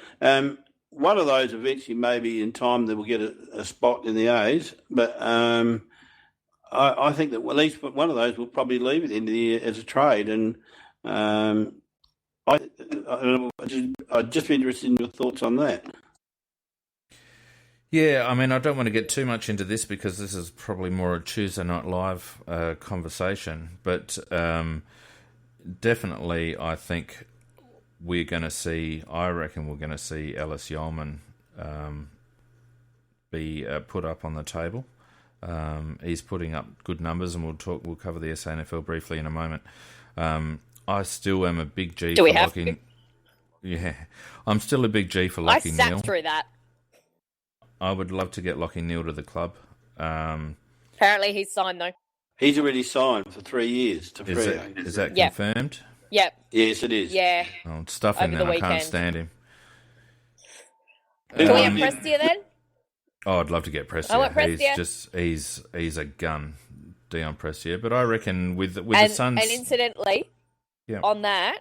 One of those eventually, maybe in time, they will get a spot in the A's, but I think that at least one of those will probably leave at the end of the year as a trade, and I'd just be interested in your thoughts on that. Yeah, I mean, I don't want to get too much into this because this is probably more a Tuesday Night Live conversation, but definitely I think I reckon we're going to see Ellis Yeoman be put up on the table. He's putting up good numbers, and we'll cover the SANFL briefly in a moment. I still am a big G Do for we have Lockie. to? Yeah, I'm still a big G for I Lockie sat Neal. through that. I would love to get Lockie Neal to the club. Apparently he's signed, though. He's already signed for 3 years to Freo. Is that Yep. confirmed? Yep. Yes, it is. Yeah. Oh, stuff him Over then. the I can't weekend. stand him. Can we have Prestia then? Oh, I'd love to get Prestia. I want Prestia. He's a gun, Dion Prestia. But I reckon with the Suns. And incidentally, yeah. on that,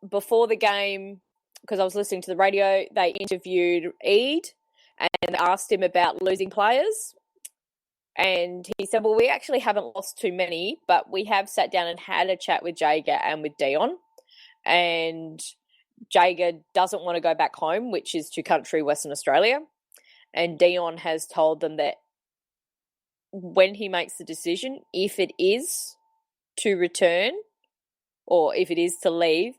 before the game, because I was listening to the radio, they interviewed Eid and asked him about losing players. And he said, well, we actually haven't lost too many, but we have sat down and had a chat with Jager and with Dion. And Jager doesn't want to go back home, which is to country Western Australia. And Dion has told them that when he makes the decision, if it is to return or if it is to leave,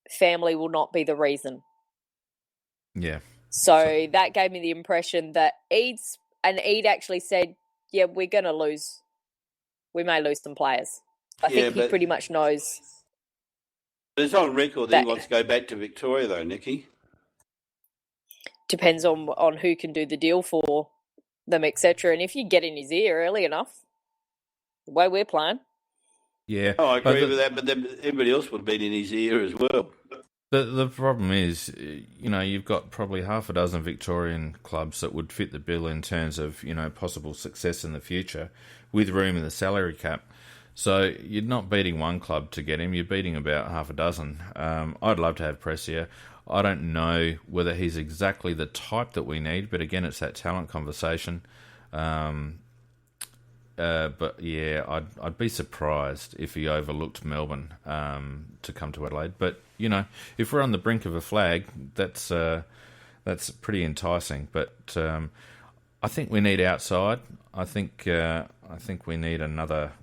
family will not be the reason. Yeah. So that gave me the impression that Eid actually said, yeah, we're going to lose. We may lose some players. I think he pretty much knows. But it's on record that he wants to go back to Victoria, though, Nikki. Depends on who can do the deal for them, etc. And if you get in his ear early enough, the way we're playing. Yeah. Oh, I agree with that, but then everybody else would have been in his ear as well. The problem is, you've got probably half a dozen Victorian clubs that would fit the bill in terms of, possible success in the future with room in the salary cap. So you're not beating one club to get him, you're beating about half a dozen. I'd love to have Prestia. I don't know whether he's exactly the type that we need, but again, it's that talent conversation. But yeah, I'd be surprised if he overlooked Melbourne to come to Adelaide. But if we're on the brink of a flag, that's pretty enticing. But I think we need outside. I think we need another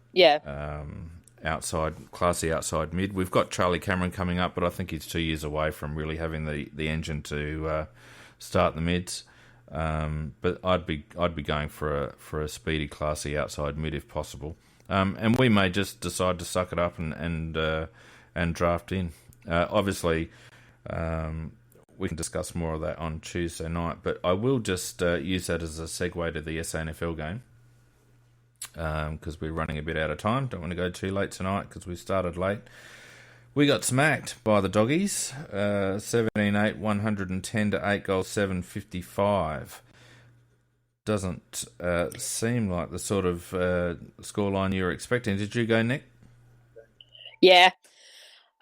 classy outside mid. We've got Charlie Cameron coming up, but I think he's 2 years away from really having the engine to start the mids. But I'd be going for a speedy, classy outside mid if possible. And we may just decide to suck it up and draft in. Obviously, we can discuss more of that on Tuesday night. But I will just use that as a segue to the SANFL game because we're running a bit out of time. Don't want to go too late tonight because we started late. We got smacked by the Doggies, 17-8, 110 to 8 goals, 755. Doesn't seem like the sort of scoreline you were expecting. Did you go, Nick? Yeah.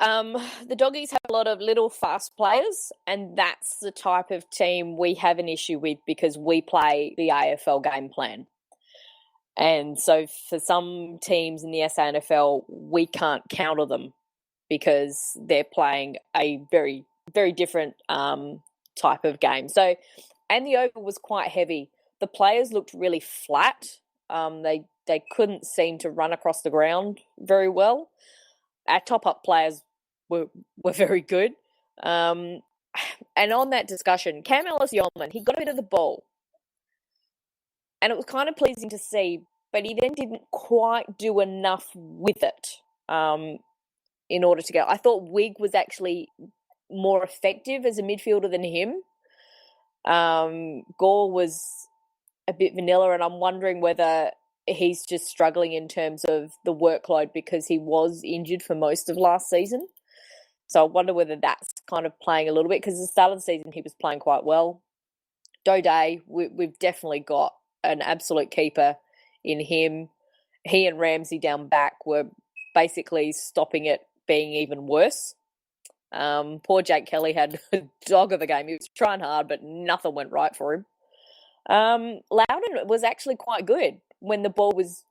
The Doggies have a lot of little fast players, and that's the type of team we have an issue with because we play the AFL game plan. And so for some teams in the SANFL, we can't counter them because they're playing a very, very different type of game. So, and the over was quite heavy. The players looked really flat. They couldn't seem to run across the ground very well. Our top-up players were very good. And on that discussion, Cam Ellis-Yeoman, he got a bit of the ball. And it was kind of pleasing to see, but he then didn't quite do enough with it in order to go. I thought Wig was actually more effective as a midfielder than him. Gore was a bit vanilla, and I'm wondering whether he's just struggling in terms of the workload because he was injured for most of last season. So I wonder whether that's kind of playing a little bit because at the start of the season he was playing quite well. Dode, we've definitely got an absolute keeper in him. he and Ramsey down back were basically stopping it being even worse. Poor Jake Kelly had a dog of a game. He was trying hard, but nothing went right for him. Loudon was actually quite good when the ball was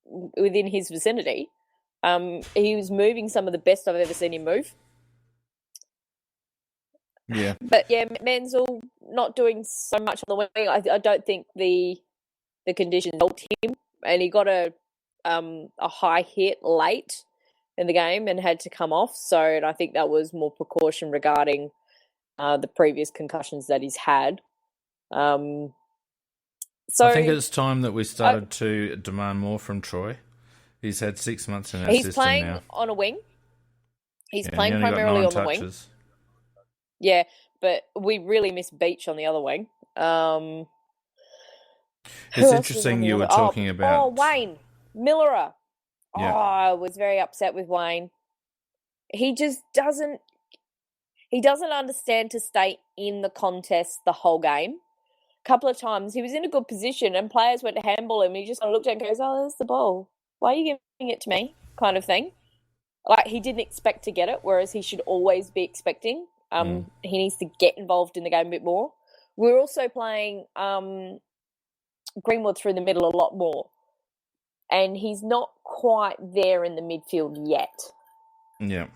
within his vicinity. He was moving some of the best I've ever seen him move. Yeah. But yeah, Menzel not doing so much on the wing. I don't think the conditions helped him, and he got a high hit late in the game and had to come off. So I think that was more precaution regarding the previous concussions that he's had. So I think it's time that we started to demand more from Troy. He's had 6 months in our system now. He's playing on a wing. He's playing he only primarily got 9 on the touches. wing. Yeah, but we really miss Beach on the other wing. It's interesting you were talking about... Oh, Wayne Millerer. Yeah. Oh, I was very upset with Wayne. He just doesn't... He doesn't understand to stay in the contest the whole game. A couple of times he was in a good position and players went to handball him and he just kind of looked at it and goes, oh, there's the ball. Why are you giving it to me? Kind of thing. Like, he didn't expect to get it, whereas he should always be expecting. He needs to get involved in the game a bit more. We're also playing Greenwood through the middle a lot more. And he's not quite there in the midfield yet. Yeah.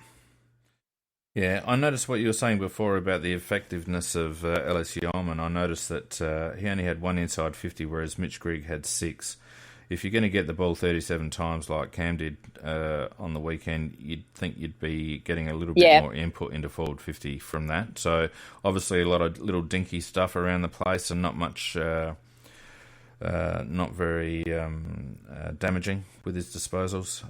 Yeah, I noticed what you were saying before about the effectiveness of Ellis Yeoman. I noticed that he only had 1 inside 50, whereas Mitch Grigg had 6. If you're going to get the ball 37 times like Cam did on the weekend, you'd think you'd be getting a little bit more input into forward 50 from that. So obviously a lot of little dinky stuff around the place and not much, not very damaging with his disposals.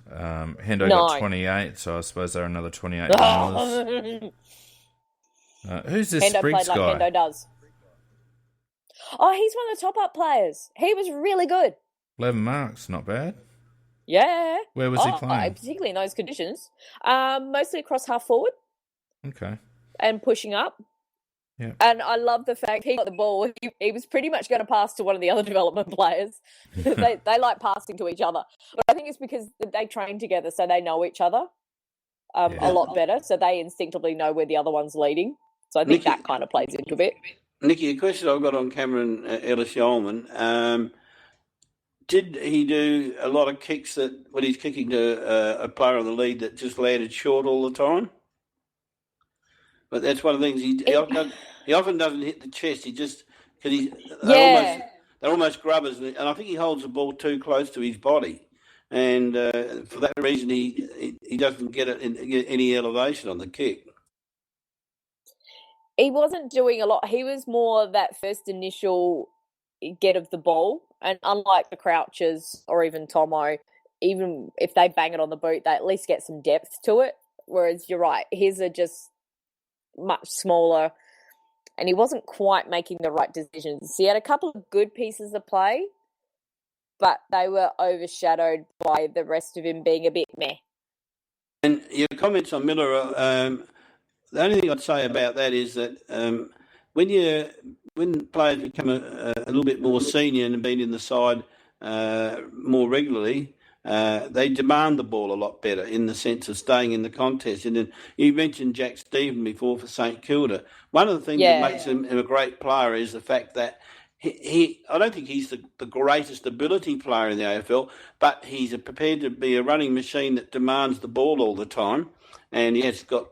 Hendo got 28, so I suppose they're another 28 dollars. Who's this Hendo Spriggs played guy? like Hendo does. Oh, he's one of the top-up players. He was really good. 11 marks, not bad. Yeah. Where was he playing? Particularly in those conditions. Mostly across half forward. Okay. And pushing up. Yeah. And I love the fact he got the ball. He was pretty much going to pass to one of the other development players. they like passing to each other. But I think it's because they train together, so they know each other a lot better. So they instinctively know where the other one's leading. So I think that kind of plays into it. Nikki, a question I've got on Cameron Ellis-Yeoman. Did he do a lot of kicks that when he's kicking to a player on the lead that just landed short all the time? But that's one of the things he often doesn't hit the chest. He just because they're almost grubbers, and I think he holds the ball too close to his body, and for that reason he doesn't get it in any elevation on the kick. He wasn't doing a lot. He was more that first initial get of the ball. And unlike the Crouchers or even Tomo, even if they bang it on the boot, they at least get some depth to it. Whereas you're right, his are just much smaller. And he wasn't quite making the right decisions. He had a couple of good pieces of play, but they were overshadowed by the rest of him being a bit meh. And your comments on Miller, the only thing I'd say about that is that when players become a little bit more senior and have been in the side more regularly, they demand the ball a lot better in the sense of staying in the contest. And then you mentioned Jack Stephen before for St Kilda. One of the things that makes him a great player is the fact that I don't think he's the greatest ability player in the AFL, but he's prepared to be a running machine that demands the ball all the time, and he has got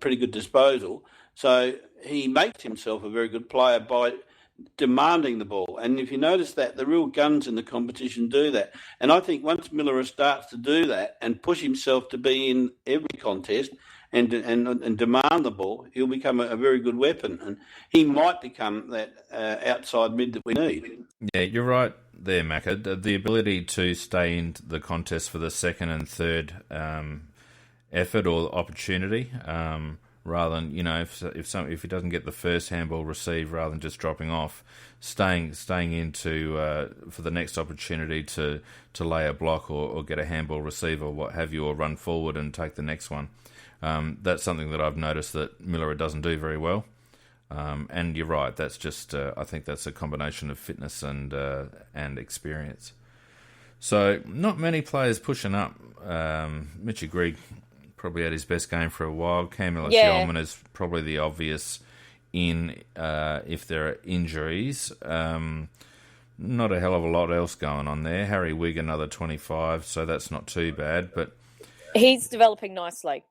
pretty good disposal. So he makes himself a very good player by demanding the ball. And if you notice that, the real guns in the competition do that. And I think once Miller starts to do that and push himself to be in every contest and demand the ball, he'll become a very good weapon. And he might become that outside mid that we need. Yeah, you're right there, Macca. The ability to stay in the contest for the second and third effort or opportunity, rather than, if he doesn't get the first handball received, rather than just dropping off, staying into for the next opportunity to lay a block or get a handball receive or what have you, or run forward and take the next one. That's something that I've noticed that Miller doesn't do very well. And you're right. That's just I think that's a combination of fitness and experience. So not many players pushing up. Mitchy Grigg probably had his best game for a while. Cam Ellis-Yolmen is probably the obvious in if there are injuries. Not a hell of a lot else going on there. Harry Wigg, another 25, so that's not too bad. But he's developing nicely.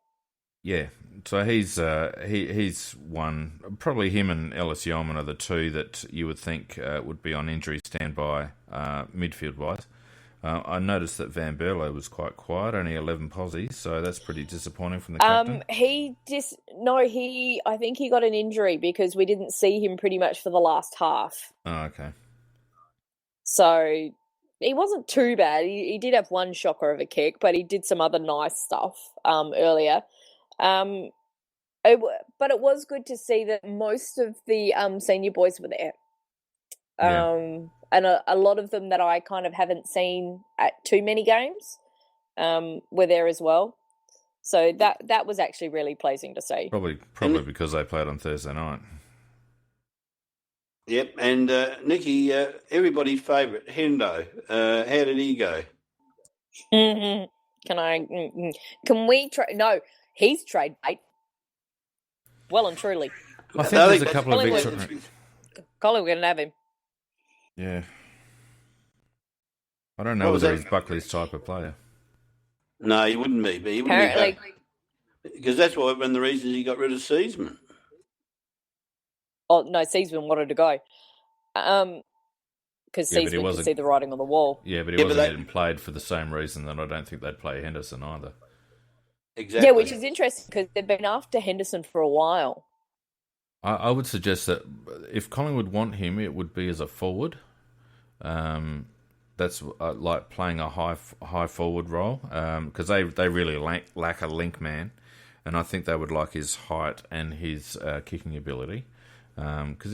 Yeah, so he's one. Probably him and Ellis-Yolmen are the two that you would think would be on injury standby midfield-wise. I noticed that Van Berlo was quite quiet, only 11 posies, so that's pretty disappointing from the captain. I think he got an injury because we didn't see him pretty much for the last half. Oh, okay. So he wasn't too bad. He did have one shocker of a kick, but he did some other nice stuff earlier. But it was good to see that most of the senior boys were there. And a lot of them that I kind of haven't seen at too many games were there as well. So that was actually really pleasing to see. Probably because they played on Thursday night. Yep, and Nicky, everybody's favourite, Hendo. How did he go? Can we trade? No, he's trade bait. Well and truly. I think there's a couple of victories. Collingwood can have him. Yeah. I don't know whether he's Buckley's type of player. No, he wouldn't be. But he wouldn't Apparently. Because that's one of the reasons he got rid of Seaman. Oh, no, Seaman wanted to go. Because Seaman could see the writing on the wall. Yeah, but he wasn't getting played for the same reason that I don't think they'd play Henderson either. Exactly. Yeah, which is interesting because they've been after Henderson for a while. I would suggest that if Collingwood want him, it would be as a forward. That's like playing a high forward role because they really lack a link man, and I think they would like his height and his kicking ability because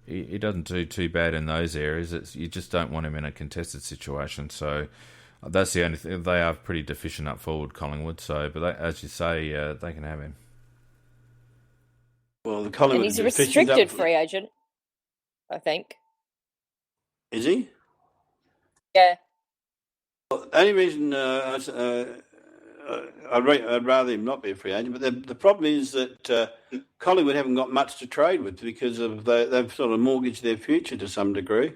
he doesn't do too bad in those areas. You just don't want him in a contested situation. So that's the only thing. They are pretty deficient up forward, Collingwood. So, but as you say, they can have him. Well, the Collingwood and he's a restricted free agent, I think. Is he? Yeah. Well, the only reason I'd rather him not be a free agent, but the problem is that Collingwood haven't got much to trade with because of they've sort of mortgaged their future to some degree.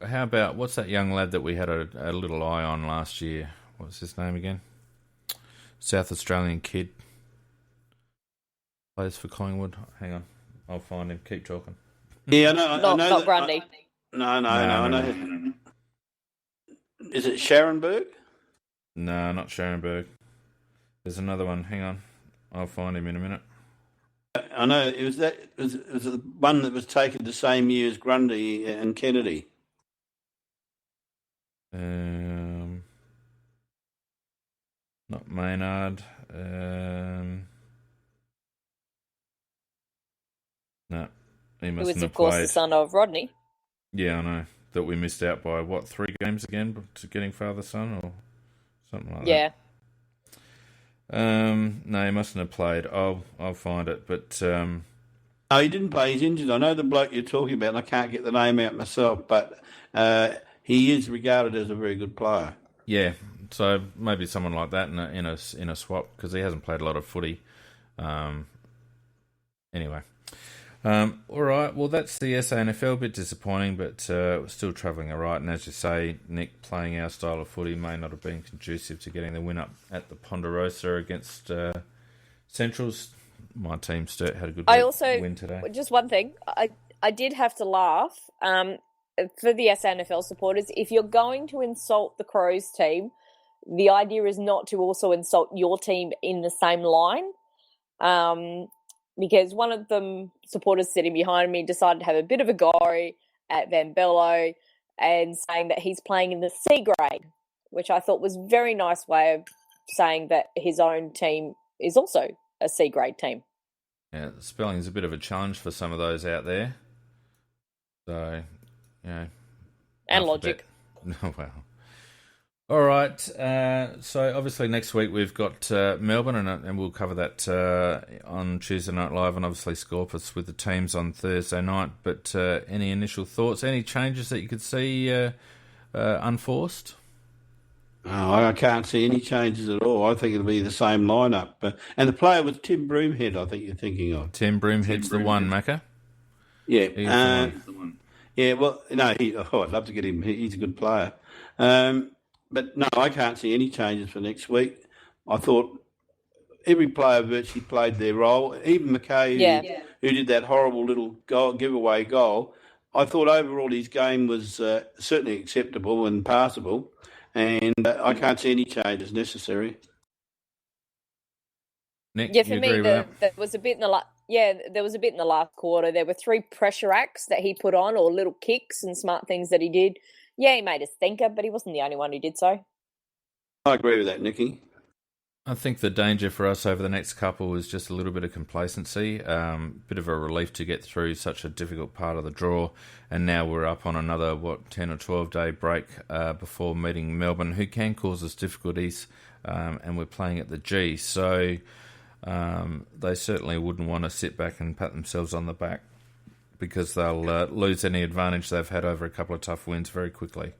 How about, what's that young lad that we had a little eye on last year? What's his name again? South Australian kid. Plays for Collingwood. Hang on. I'll find him. Keep talking. Yeah, I know. Not Grundy. No, I know. Is it Sharonberg? No, not Sharonberg. There's another one. Hang on. I'll find him in a minute. I know. It was the one that was taken the same year as Grundy and Kennedy. Not Maynard. No, he mustn't was, have of course, played. the son of Rodney. Yeah, I know. That we missed out by, 3 games again to getting father-son or something like that? Yeah. No, he mustn't have played. I'll find it, but... No, he didn't play. He's injured. I know the bloke you're talking about, and I can't get the name out myself, but he is regarded as a very good player. Yeah, so maybe someone like that in a swap, because he hasn't played a lot of footy. Anyway. All right, well, that's the SANFL. A bit disappointing, but we're still travelling all right. And as you say, Nick, playing our style of footy may not have been conducive to getting the win up at the Ponderosa against Centrals. My team had a good win today. Just one thing, I did have to laugh for the SANFL supporters. If you're going to insult the Crows team, the idea is not to also insult your team in the same line. Because one of them supporters sitting behind me decided to have a bit of a go at Van Berlo and saying that he's playing in the C grade, which I thought was a very nice way of saying that his own team is also a C grade team. Yeah, the spelling is a bit of a challenge for some of those out there. So, and logic. Well. All right, so obviously next week we've got Melbourne, and we'll cover that on Tuesday Night Live, and obviously Scorpus with the teams on Thursday night. But any initial thoughts, any changes that you could see unforced? Oh, I can't see any changes at all. I think it'll be the same lineup. And the player was Tim Broomhead, I think you're thinking of. Tim Broomhead's the one, Macca. Yeah. He's the one. Yeah, well, no, I'd love to get him. He's a good player. But no, I can't see any changes for next week. I thought every player virtually played their role. Even McKay, who did that horrible little giveaway goal, I thought overall his game was certainly acceptable and passable. And I can't see any changes necessary. Nick, for me, there was a bit in the there was a bit in the last quarter. There were 3 pressure acts that he put on, or little kicks and smart things that he did. Yeah, he made a stinker, but he wasn't the only one who did so. I agree with that, Nicky. I think the danger for us over the next couple is just a little bit of complacency, bit of a relief to get through such a difficult part of the draw, and now we're up on another, 10 or 12-day break before meeting Melbourne, who can cause us difficulties, and we're playing at the G, so they certainly wouldn't want to sit back and pat themselves on the back, because they'll lose any advantage they've had over a couple of tough wins very quickly.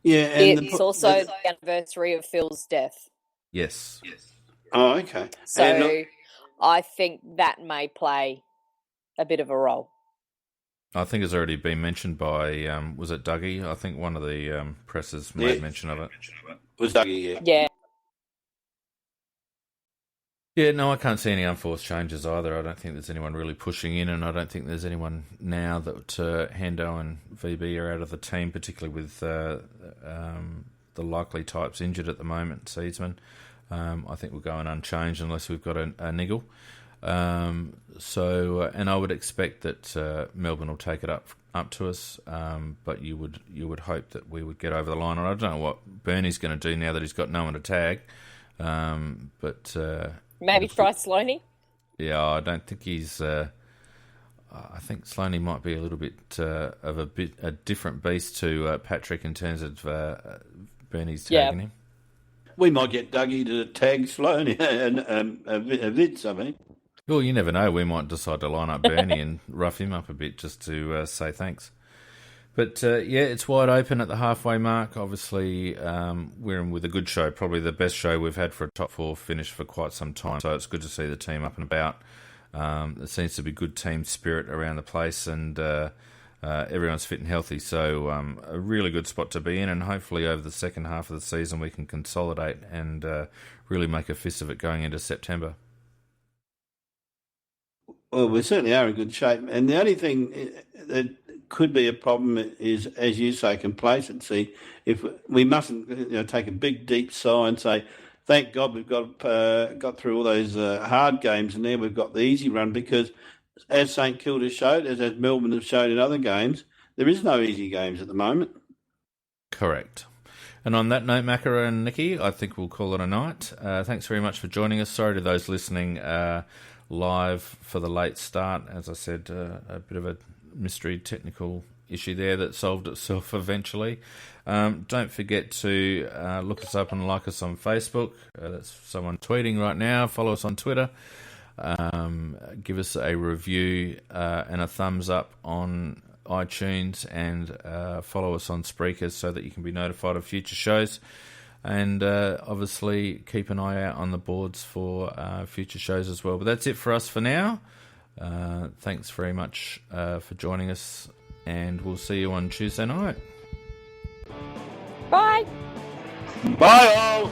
Yeah, and it's also the anniversary of Phil's death. Yes. Oh, okay. So I think that may play a bit of a role. I think it's already been mentioned by, was it Dougie? I think one of the pressers made mention of it. Was Dougie, Yeah. Yeah, no, I can't see any unforced changes either. I don't think there's anyone really pushing in, and I don't think there's anyone now that Hendo and VB are out of the team, particularly with the likely types injured at the moment, Seedsman. I think we're going unchanged unless we've got a niggle. And I would expect that Melbourne will take it up to us, but you would hope that we would get over the line. And I don't know what Bernie's going to do now that he's got no one to tag, but maybe try Sloaney. Yeah, I don't think he's. I think Sloaney might be a little bit of a different beast to Patrick in terms of Bernie's tagging him. We might get Dougie to tag Sloaney and Vince, I mean. Well, you never know. We might decide to line up Bernie and rough him up a bit just to say thanks. But, it's wide open at the halfway mark. Obviously, we're in with a good show, probably the best show we've had for a top 4 finish for quite some time. So it's good to see the team up and about. There seems to be good team spirit around the place, and everyone's fit and healthy. So a really good spot to be in, and hopefully over the second half of the season we can consolidate and really make a fist of it going into September. Well, we certainly are in good shape. And the only thing that could be a problem is, as you say, complacency. If we mustn't take a big, deep sigh and say, thank God we've got through all those hard games, and now we've got the easy run, because as St Kilda showed, as Melbourne have showed in other games, there is no easy games at the moment. Correct. And on that note, Macca and Nicky, I think we'll call it a night. Thanks very much for joining us. Sorry to those listening live for the late start. As I said, a bit of a mystery technical issue there that solved itself eventually. Don't forget to look us up and like us on Facebook. That's someone tweeting right now. Follow us on Twitter. Give us a review and a thumbs up on iTunes, and follow us on Spreaker so that you can be notified of future shows. And obviously keep an eye out on the boards for future shows as well. But that's it for us for now. Thanks very much for joining us, and we'll see you on Tuesday night. Bye. Bye all.